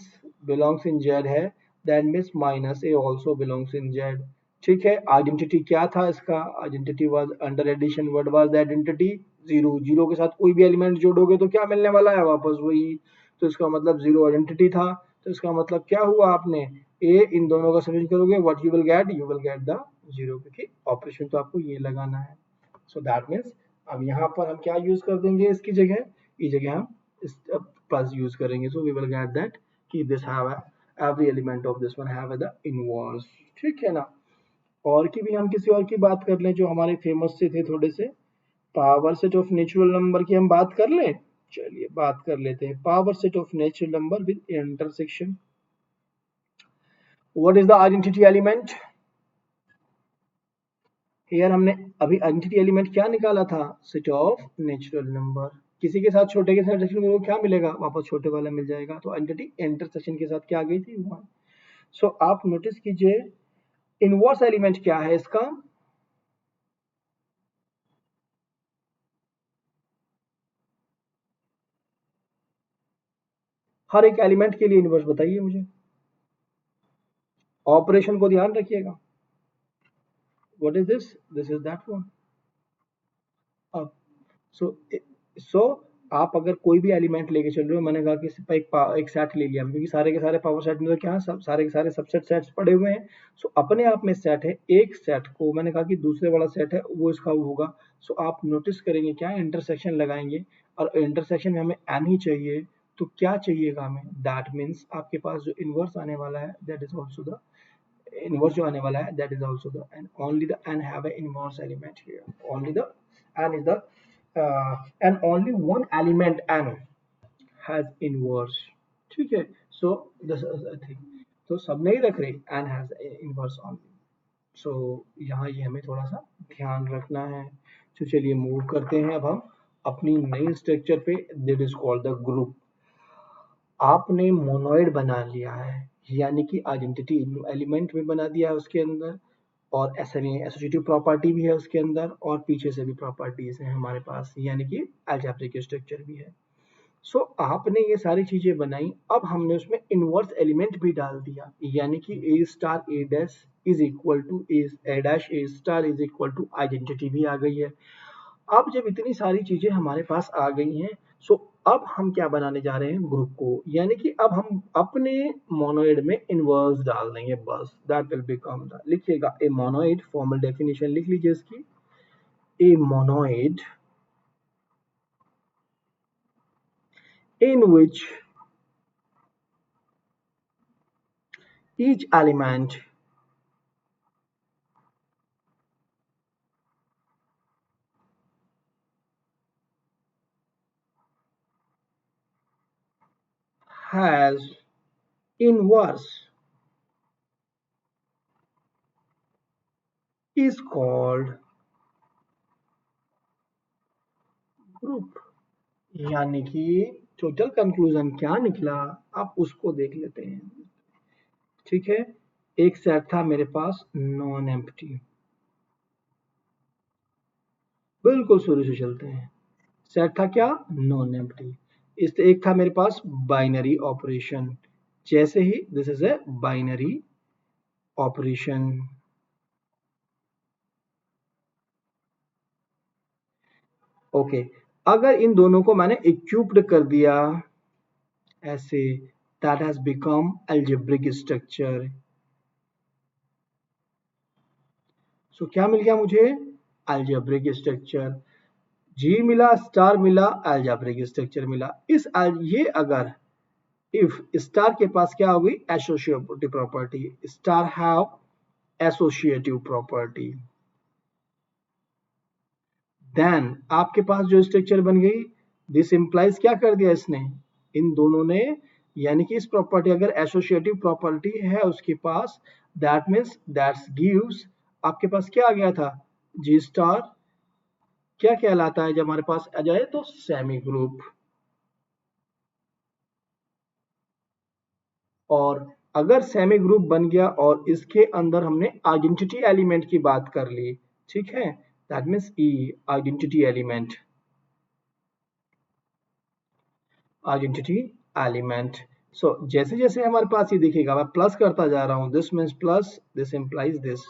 belongs in Z है, that means minus A also belongs in Z। ठीक है, आइडेंटिटी क्या था इसका? Identity was under addition. What was the identity? Zero. Zero के साथ कोई भी एलिमेंट जोड़ोगे तो क्या मिलने वाला है? वापस वही। तो इसका मतलब जीरो आइडेंटिटी था। तो इसका मतलब क्या हुआ? आपने ए इन दोनों का सब्स्टिट्यूट करोगे, what you will gate? You will get the zero, क्योंकि ऑपरेशन तो आपको ये लगाना है। सो दैट मीन्स अब यहाँ पर हम क्या यूज कर देंगे इसकी जगह? इस जगह हम इस प्लस यूज करेंगे। So we will get that कि this have every element of this one have the inverse. ठीक है ना? और की भी हम किसी और की बात कर लें जो हमारे फेमस से थे थोड़े से। Power set of natural number की हम बात कर लें। चलिए बात कर लेते हैं power set of natural number with intersection. What is the identity element? Here हमने अभी आइडेंटिटी एलिमेंट क्या निकाला था? Set of natural number. किसी के साथ छोटे के साथ इंटरसेक्शन करोगे क्या मिलेगा? वापस छोटे वाला मिल जाएगा। तो आइडेंटिटी इंटरसेक्शन के साथ क्या आ गई थी? 1। सो आप नोटिस कीजिए इनवर्स एलिमेंट क्या है इसका? हर एक एलिमेंट के लिए इनवर्स बताइए मुझे। ऑपरेशन को ध्यान रखिएगा। What is this? This is that one. अब सो सो आप अगर कोई भी एलिमेंट लेके चल रहे हो, मैंने कहा कि एक सेट ले लिया, क्योंकि सारे के सारे पावर सेट में तो क्या सब सारे के सारे सबसेट सेट्स पड़े हुए हैं। सो अपने आप में सेट है। एक सेट को मैंने कहा कि दूसरे वाला सेट है वो इसका वो होगा। सो आप नोटिस करेंगे क्या? इंटरसेक्शन लगाएंगे, और इंटरसेक्शन में हमें एन ही चाहिए। तो क्या चाहिएगा हमें? दैट मीन्स आपके पास जो इनवर्स आने वाला है that is also the inverse जो आने वाला है that is also the and only the n have an inverse element here. Only the n is the and only one element n has inverse. ठीक है, so this is the thing. तो सब नहीं रख रहे n has inverse only. so यहाँ ये हमें थोड़ा सा ध्यान रखना है। तो चलिए मूव करते हैं अब हम अपनी नई स्ट्रक्चर पे, that is called the group। आपने मोनोइड बना लिया है, यानी कि आइडेंटिटी एलिमेंट भी बना दिया है उसके अंदर, और एसोसिएटिव प्रॉपर्टी भी है उसके अंदर, और पीछे से भी प्रॉपर्टीज हैं हमारे पास, यानी कि अलजेब्रिक स्ट्रक्चर भी है। सो आपने ये सारी चीजें बनाई, अब हमने उसमें इनवर्स एलिमेंट भी डाल दिया, यानी कि A star A dash is equal to A dash A star is equal to identity भी आ गई है। अब जब इतनी सारी चीजें हमारे पास आ गई हैं, सो अब हम क्या बनाने जा रहे हैं? ग्रुप को, यानी कि अब हम अपने मोनोइड में इनवर्स डाल देंगे बस। दैट विल बिकम द, लिखिएगा ए मोनोइड, फॉर्मल डेफिनेशन लिख लीजिए इसकी। ए monoid in which each element has inverse is called group। यानी कि टोटल कंक्लूजन क्या निकला, आप उसको देख लेते हैं। ठीक है, एक सेट था मेरे पास नॉन एम्प्टी, बिल्कुल शुरू से चलते हैं। सेट था क्या? Non empty. इस एक था मेरे पास बाइनरी ऑपरेशन, जैसे ही this is a binary operation. Okay, अगर इन दोनों को मैंने इक्विप्ड कर दिया ऐसे, that has become algebraic structure. So क्या मिल गया मुझे? Algebraic structure. जी मिला, स्टार मिला, अलजेब्रिक स्ट्रक्चर मिला। ये अगर इफ स्टार के पास क्या होगी, associative property, star have associative property, then आपके पास जो स्ट्रक्चर बन गई, दिस इंप्लाइज क्या कर दिया इसने, इन दोनों ने, यानी कि इस प्रॉपर्टी अगर एसोसिएटिव प्रॉपर्टी है उसके पास, दैट मीन्स दैट्स गिव्स, आपके पास क्या आ गया था, जी स्टार क्या कहलाता है जब हमारे पास आ जाए तो सेमी ग्रुप। और अगर सेमी ग्रुप बन गया और इसके अंदर हमने आइडेंटिटी एलिमेंट की बात कर ली, ठीक है, that means E identity element, identity element. So जैसे जैसे हमारे पास ये दिखेगा, मैं प्लस करता जा रहा हूं, this means plus, this implies this,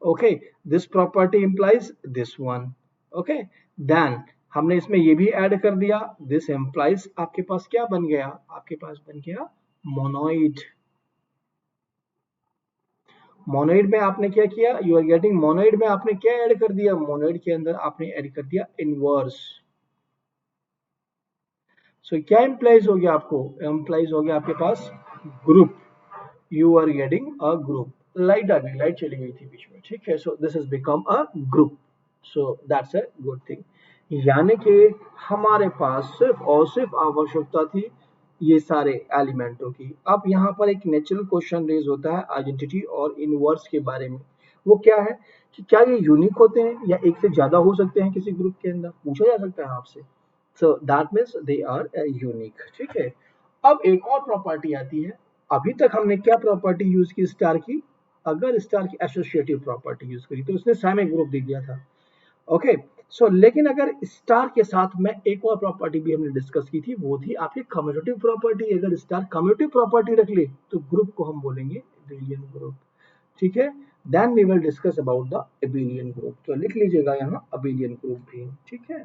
okay, this property implies this one, okay, then हमने इसमें ये भी ऐड कर दिया, दिस इंप्लाइज आपके पास क्या बन गया, आपके पास बन गया मोनोइड। मोनोइड में आपने क्या किया, यू आर गेटिंग, मोनोइड में आपने क्या ऐड कर दिया, मोनोइड के अंदर आपने ऐड कर दिया इनवर्स। सो क्या इंप्लाइज हो गया आपको, इंप्लाइज हो गया आपके पास group, you are getting a group, light आ गई, लाइट चली गई थी बीच में, ठीक है, so this is become a group, so that's a good thing. यानी कि हमारे पास सिर्फ और सिर्फ आवश्यकता थी ये सारे एलिमेंटों की। अब यहाँ पर एक नेचुरल क्वेश्चन रेज होता है आइडेंटिटी और इनवर्स के बारे में, वो क्या है कि क्या ये यूनिक होते हैं या एक से ज्यादा हो सकते हैं किसी ग्रुप के अंदर, पूछा जा सकता है आपसे, so that means they are unique, ठीक है। अब एक और प्रॉपर्टी आती है, अभी तक हमने क्या प्रॉपर्टी यूज की स्टार की, अगर स्टार की एसोसिएटिव प्रॉपर्टी यूज करी तो उसने सेमी ग्रुप दे दिया था, ओके, सो लेकिन अगर स्टार के साथ में एक और प्रॉपर्टी भी हमने डिस्कस की थी, वो थी आपकी कम्यूटेटिव प्रॉपर्टी। अगर स्टार कम्यूटेटिव प्रॉपर्टी रख ले तो ग्रुप को हम बोलेंगे एबिलियन ग्रुप, ठीक है, then we will discuss about the abelian group, तो लिख लीजिएगा यहाँ एबिलियन ग्रुप भी, ठीक है।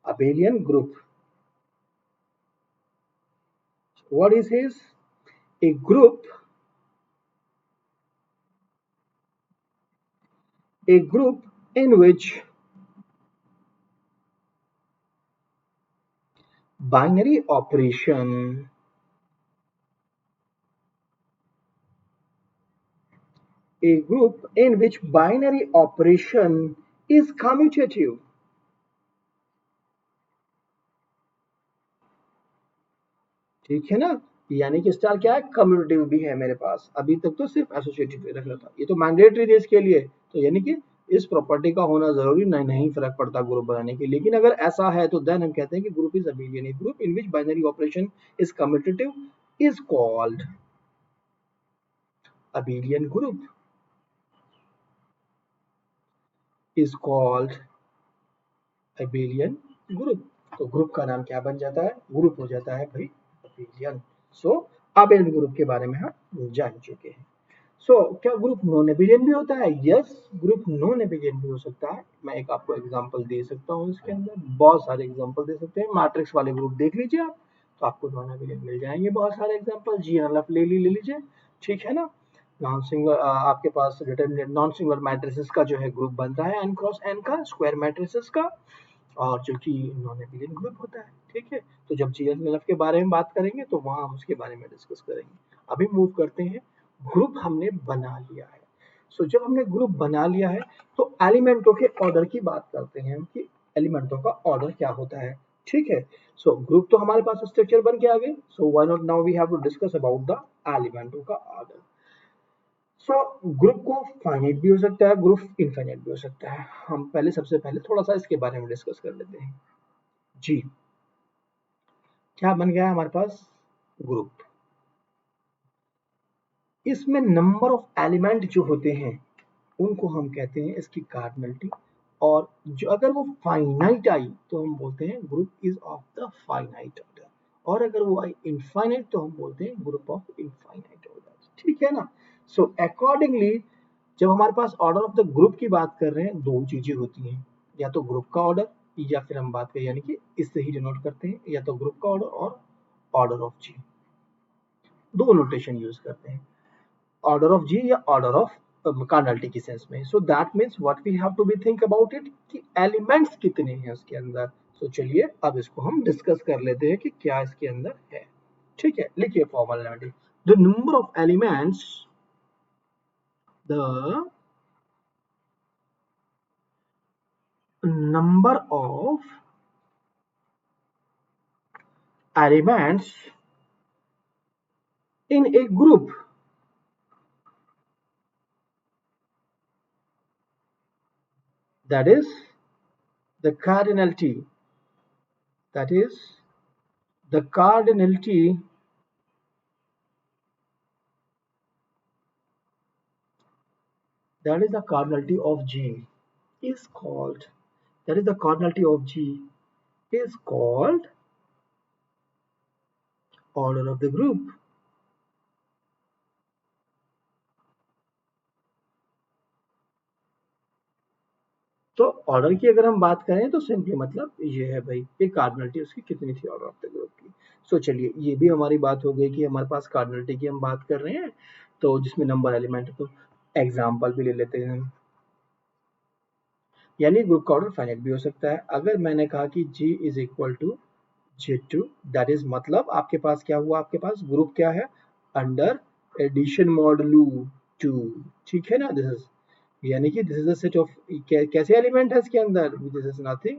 abelian group, what is his, a group in which binary operation, a group in which binary operation is commutative, ठीक है ना, यानी कि स्टार क्या है, कम्यूटेटिव भी है मेरे पास, अभी तक तो सिर्फ एसोसिएटिव रख रहा था, ये तो मैंडेटरी थी इसके लिए, तो यानी कि इस प्रॉपर्टी का होना जरूरी नहीं, नहीं फर्क पड़ता ग्रुप बनाने के, लेकिन अगर ऐसा है तो देन हम कहते हैं कि group is abelian, group in which binary operation is commutative is called abelian group, is called abelian group। तो ग्रुप का नाम क्या बन जाता है, ग्रुप हो जाता है भाई abelian। सो abelian ग्रुप के बारे में हम जान चुके हैं। सो क्या ग्रुप नॉन एबिलियन भी होता है, यस, ग्रुप नॉन एबिलियन भी हो सकता है। मैं एक आपको एग्जांपल दे सकता हूँ, इसके अंदर बहुत सारे एग्जांपल दे सकते हैं, मैट्रिक्स वाले ग्रुप देख लीजिए आप, तो आपको नॉन एबिलियन मिल जाएंगे बहुत सारे एग्जांपल, जी हाँ, ले लीजिए, ठीक है ना। नॉन सिंगल आपके पास डिटरमिनेंट नॉन सिंगल मैट्रिसेस का जो है ग्रुप बन रहा है एन क्रॉस एन का, स्क्वायर मैट्रिसेस का, और जो कि नॉन एबिलियन ग्रुप होता है, ठीक है। तो जब जीएस के बारे में बात करेंगे तो वहां हम उसके बारे में डिस्कस करेंगे। अभी मूव करते हैं, ग्रुप हमने बना लिया है। सो जब हमने ग्रुप बना लिया है तो एलिमेंटों के ऑर्डर की बात करते हैं कि एलिमेंटों का ऑर्डर क्या होता है, ठीक है। सो ग्रुप तो हमारे पास स्ट्रक्चर बन के आ गए, so why not now we have to discuss about the एलिमेंटों का ऑर्डर। सो ग्रुप को फाइनाइट भी हो सकता है, ग्रुप इनफाइनाइट भी हो सकता है। हम पहले सबसे पहले थोड़ा सा इसके बारे में डिस्कस कर लेते हैं। जी, क्या बन गया है हमारे पास, ग्रुप, इसमें नंबर ऑफ एलिमेंट जो होते हैं उनको हम कहते हैं इसकी कार्डिनलिटी, और जो अगर वो फाइनाइट आई तो हम बोलते हैं group is of the finite order, और अगर वो आई इनफाइनाइट तो हम बोलते हैं ग्रुप ऑफ इनफाइनाइट ऑर्डर, ठीक है ना। सो अकॉर्डिंगली जब हमारे पास ऑर्डर ऑफ द ग्रुप की बात कर रहे हैं, दो चीजें होती हैं, या तो ग्रुप का ऑर्डर, या फिर हम बात करें यानी कि इससे ही डिनोट करते हैं, या तो ग्रुप का ऑर्डर और ऑर्डर ऑफ जी, दो नोटेशन यूज करते हैं, ऑर्डर ऑफ जी या ऑर्डर ऑफ कार्डिनलिटी की सेंस में। So that means what we have to be think about it कि एलिमेंट्स कितने हैं उसके अंदर। तो चलिए अब इसको हम डिस्कस कर लेते हैं कि क्या इसके अंदर है। ठीक है, लिखिए formula. The number of elements, the number of elements in a group, that is the cardinality, that is the cardinality that is the cardinality of G is called, that is the cardinality of G is called order of the group. तो ऑर्डर की अगर हम बात करें तो सिंपली मतलब ये है भाई, ये कार्डिनलिटी उसकी कितनी थी ऑर्डर ऑफ द ग्रुप की। सो चलिए ये भी हमारी बात हो गई कि हमारे पास कार्डिनलिटी की हम बात कर रहे हैं, तो जिसमें नंबर एलिमेंट है। तो एग्जाम्पल भी ले लेते हैं हम, यानी ग्रुप का ऑर्डर फाइनाइट भी हो सकता है। अगर मैंने कहा कि G is equal to J2, that is मतलब आपके पास क्या हुआ, आपके पास ग्रुप क्या है, अंडर एडिशन मॉडुलो 2, ठीक है ना। दिस इज, यानी कि this is a set of, कैसे एलिमेंट है इसके अंदर, दिस इज नथिंग,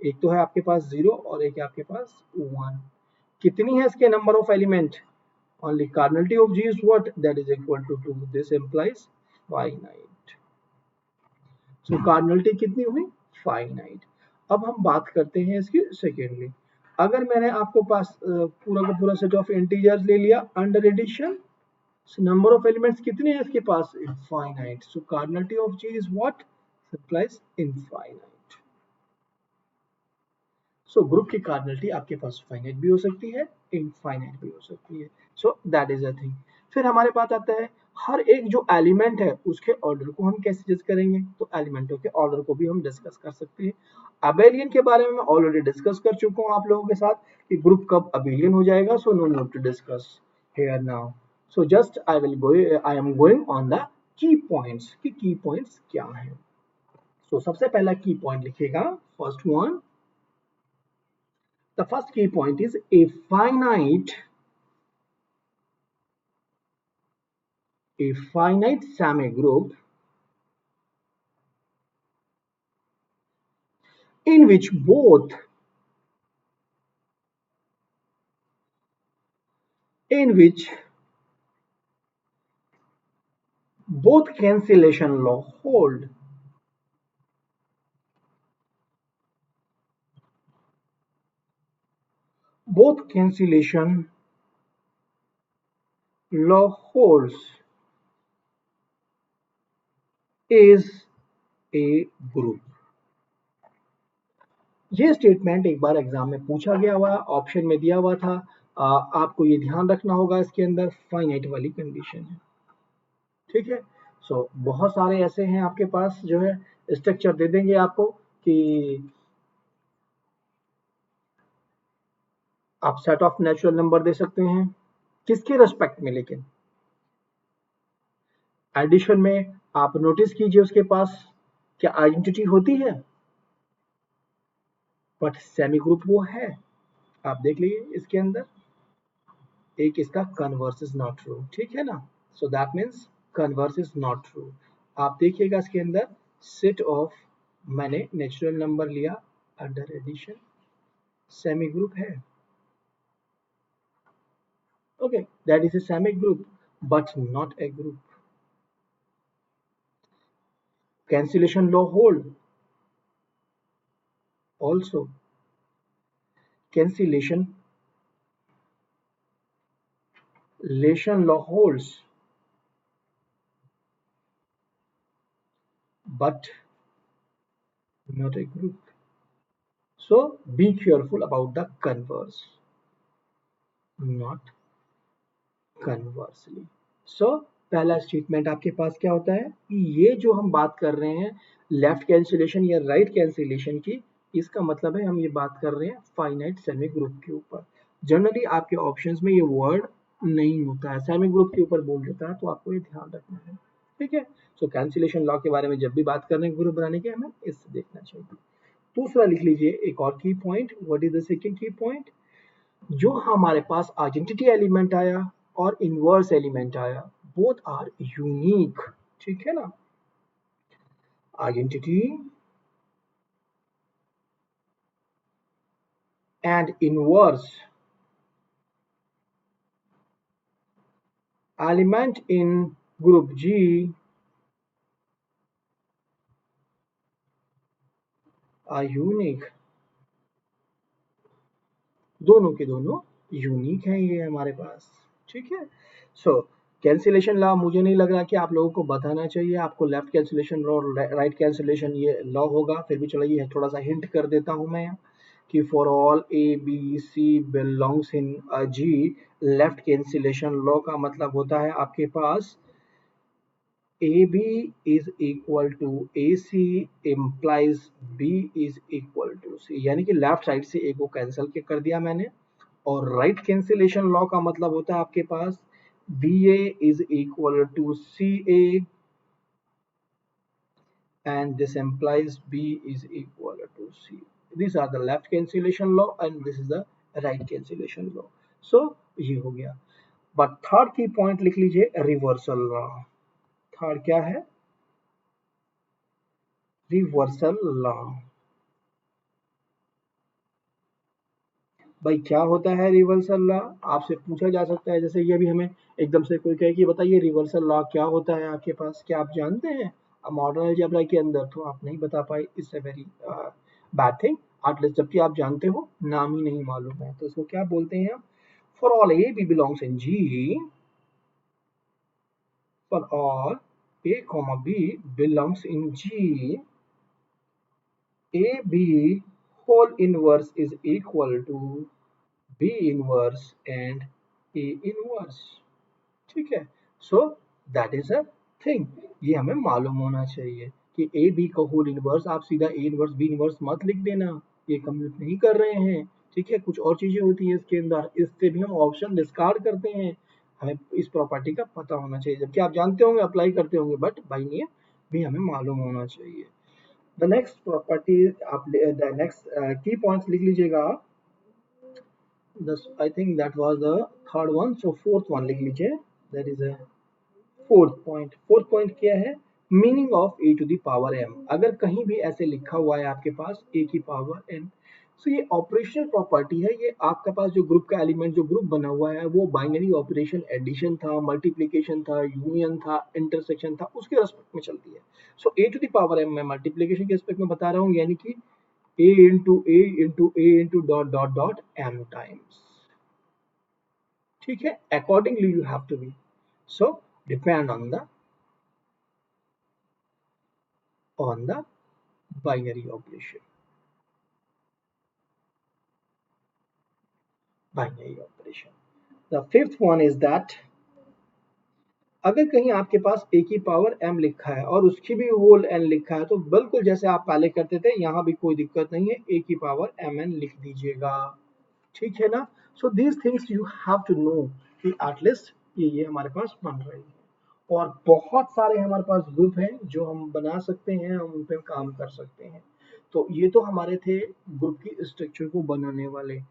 एक तो है आपके पास 0 और एक है आपके पास 1। कितनी है इसके number of element, only cardinality of G is what, that is equal to 2, this implies finite. So cardinality कितनी हुई, फाइनाइट। अब हम बात करते हैं इसकी सेकेंडली। अगर मैंने आपको पास पूरा का पूरा सेट ऑफ इंटीजर्स ले लिया under addition, number of elements कितने हैं इसके पास, infinite. So cardinality of G is what, implies infinite. So group की कार्डिनलिटी आपके पास फाइनाइट भी हो सकती है, इनफाइनाइट भी हो सकती है। So that is a thing. फिर हमारे पास आता है हर एक जो एलिमेंट है उसके ऑर्डर को हम कैसे जज करेंगे, तो एलिमेंटों के ऑर्डर को भी हम डिस्कस कर सकते हैं। अबेलियन के बारे में मैं ऑलरेडी डिस्कस कर चुका हूँ आप लोगों के साथ कि ग्रुप कब अबेलियन हो जाएगा, so no need to discuss here now. So just I am going on the key points कि की पॉइंट्स क्या है। सो सबसे पहला की पॉइंट लिखिएगा, first one, the first key point is a finite semigroup in which both cancellation law hold. Both cancellation law holds is a group. ये स्टेटमेंट एक बार एग्जाम में पूछा गया हुआ, ऑप्शन में दिया हुआ था। आपको ये ध्यान रखना होगा, इसके अंदर फाइनाइट वाली कंडीशन है, ठीक है। सो बहुत सारे ऐसे हैं आपके पास जो है स्ट्रक्चर दे देंगे आपको कि आप सेट ऑफ नेचुरल नंबर दे सकते हैं, किसके रेस्पेक्ट में, लेकिन एडिशन में आप नोटिस कीजिए उसके पास क्या आइडेंटिटी होती है, बट सेमी ग्रुप वो है। आप देख लीजिए इसके अंदर एक इसका कन्वर्स इज नॉट ट्रू, ठीक है ना। सो that means converse is not true. आप देखिएगा इसके अंदर सेट ऑफ, मैंने नेचुरल नंबर लिया अंडर एडिशन, सेमी ग्रुप है, okay, that is a semi group but not a group. Cancellation law hold also, cancellation law holds but not a group. So be careful about the converse, not conversely. So पहला स्टेटमेंट आपके पास क्या होता है कि ये जो हम बात कर रहे हैं लेफ्ट कैंसिलेशन या राइट कैंसिलेशन की, इसका मतलब है हम ये बात कर रहे हैं फाइनाइट सेमी ग्रुप के ऊपर। जनरली आपके ऑप्शंस में ये वर्ड नहीं होता है, सेमी ग्रुप के ऊपर बोल देता है, तो आपको ये ध्यान रखना है, ठीक है। सो कैंसिलेशन लॉ के बारे में जब भी बात कर रहे हैं ग्रुप बनाने के, हमें इससे देखना चाहिए। दूसरा लिख लीजिए एक और की point, what is the second की पॉइंट, जो हमारे पास आइडेंटिटी एलिमेंट आया और इनवर्स एलिमेंट आया, बोथ आर यूनिक, ठीक है ना। Identity and inverse element in group G are unique, दोनों के दोनों यूनिक हैं ये हमारे पास, ठीक है। सो कैंसिलेशन लॉ मुझे नहीं लग रहा कि आप लोगों को बताना चाहिए, आपको लेफ्ट कैंसिलेशन लॉ और राइट कैंसिलेशन ये लॉ होगा, फिर भी चलो ये थोड़ा सा हिंट कर देता हूं मैं कि for all A B C belongs in G, left cancellation law का मतलब होता है आपके पास AB is equal to AC implies B is equal to C, यानी कि लेफ्ट साइड से A को कैंसिल कर दिया मैंने, और राइट कैंसिलेशन लॉ का मतलब होता है आपके पास BA is equal to CA and this implies B is equal to C. These are the left cancellation law and this is the right cancellation law. So ये हो गया। बट थर्ड की पॉइंट लिख लीजिए रिवर्सल लॉ। थर्ड क्या है? Reversal law. भाई क्या होता है रिवर्सल लॉ? आपसे पूछा जा सकता है, जैसे ये भी हमें एकदम से कोई कहे कि बताइए रिवर्सल लॉ क्या होता है आपके पास, क्या आप जानते हैं? अब मॉडर्न अलजेब्रा के अंदर तो आप नहीं बता पाए, it's a very bad thing, at least जबकि आप जानते हो, नाम ही नहीं मालूम है, तो इसको क्या बोलते हैं? For all A B belongs in G, for all A comma B belongs in G, A B whole inverse is equal to B inverse and A inverse, ठीक है। So that is a thing, ये हमें मालूम होना चाहिए कि ए बी का होल इनवर्स, आप सीधा ए इनवर्स बी इनवर्स मत लिख देना, ये कंप्लीट नहीं कर रहे हैं, ठीक है। कुछ और चीजें होती है इसके अंदर, इससे भी हम ऑप्शन डिस्कार्ड करते हैं, हमें इस प्रॉपर्टी का पता होना चाहिए, जबकि आप जानते होंगे, अप्लाई करते होंगे, बट बाई नियम भी हमें मालूम होना चाहिए। द नेक्स्ट प्रॉपर्टी, आप द नेक्स्ट की पॉइंट्स लिख लीजिएगा। This, I think that was the third one, so fourth one लिख लीजिए, that is a fourth point। fourth point क्या है? Meaning of a to the power m, अगर कहीं भी ऐसे लिखा हुआ है आपके पास a की पावर n, so ये ऑपरेशनल प्रॉपर्टी है, ये आपके पास जो ग्रुप का एलिमेंट, जो ग्रुप बना हुआ है, वो बाइनरी ऑपरेशन एडिशन था, मल्टीप्लीकेशन था, यूनियन था, इंटरसेक्शन था, उसके रेस्पेक्ट में चलती है। सो a to the power m मैं मल्टीप्लीकेशन के रेस्पेक्ट में बता रहा हूँ, यानी कि a into a into a into dot dot dot m times, ठीक है। accordingly you have to be, so depend on the binary operation, binary operation। The fifth one is that अगर कहीं आपके पास a की पावर m लिखा है और उसकी भी होल n लिखा है, तो बिल्कुल जैसे आप पहले करते थे, यहाँ भी कोई दिक्कत नहीं है, a की पावर mn लिख दीजिएगा, ठीक है ना। So these things you have to know कि एटलीस्ट ये हमारे पास बन रही है, और बहुत सारे हमारे पास ग्रुप हैं जो हम बना सकते हैं, हम उन पर काम कर सकते हैं। तो ये तो हमारे थे ग्रुप की स्ट्रक्चर को बनाने वाले।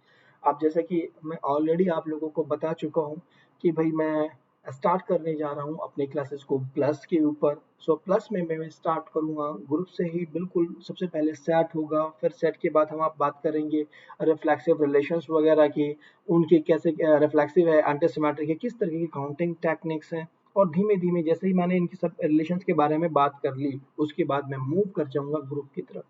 अब जैसा कि मैं ऑलरेडी आप लोगों को बता चुका हूँ कि भाई मैं स्टार्ट करने जा रहा हूँ अपने क्लासेस को प्लस के ऊपर। सो प्लस में मैं स्टार्ट करूँगा ग्रुप से ही, बिल्कुल सबसे पहले सेट होगा, फिर सेट के बाद हम आप बात करेंगे रिफ्लेक्सिव रिलेशंस वगैरह की, उनके कैसे रिफ्लेक्सिव है, एंटीसिमेट्रिक है, किस तरह की काउंटिंग टेक्निक्स हैं, और धीमे धीमे जैसे ही मैंने इनकी सब रिलेशंस के बारे में बात कर ली, उसके बाद मैं मूव कर जाऊंगा ग्रुप की तरफ।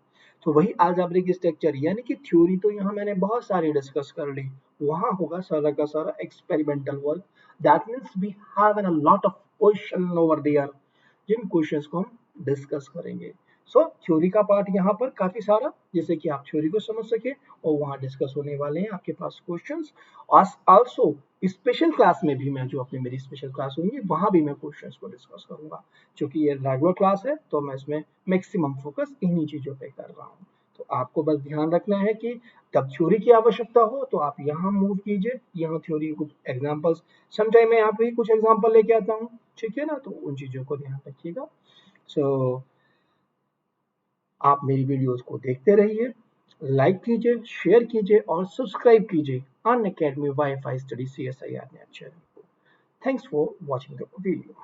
तो वही अलजेब्रिक स्ट्रक्चर, यानी कि थ्योरी तो यहाँ मैंने बहुत सारी डिस्कस कर ली, वहाँ होगा सारा का सारा experimental work. That means we have a lot of question over there, जिन क्वेश्चंस को हम डिस्कस करेंगे। सो थ्योरी का पार्ट यहाँ पर काफी सारा, जैसे कि आप थ्योरी को समझ सके, और वहाँ डिस्कस होने वाले हैं आपके पास क्वेश्चंस। आल्सो स्पेशल क्लास में भी, मैं जो अपनी मेरी स्पेशल क्लास होंगी वहाँ भी मैं क्वेश्चंस को डिस्कस करूंगा, क्योंकि ये रेगुलर क्लास है तो मैं इसमें मैक्सिमम फोकस इन्हीं चीजों पे कर रहा हूँ। तो आपको बस ध्यान रखना है कि जब थ्योरी की आवश्यकता हो तो आप यहाँ मूव कीजिए, यहाँ थ्योरी कुछ एग्जांपल्स, समटाइम मैं यहाँ पे कुछ एग्जांपल लेके आता हूँ, ठीक है ना, तो उन चीजों को ध्यान रखिएगा। सो आप मेरी वीडियोस को देखते रहिए, लाइक कीजिए, शेयर कीजिए और सब्सक्राइब कीजिए Unacademy WiFi study CSIR NET channel को। Thanks for watching the video.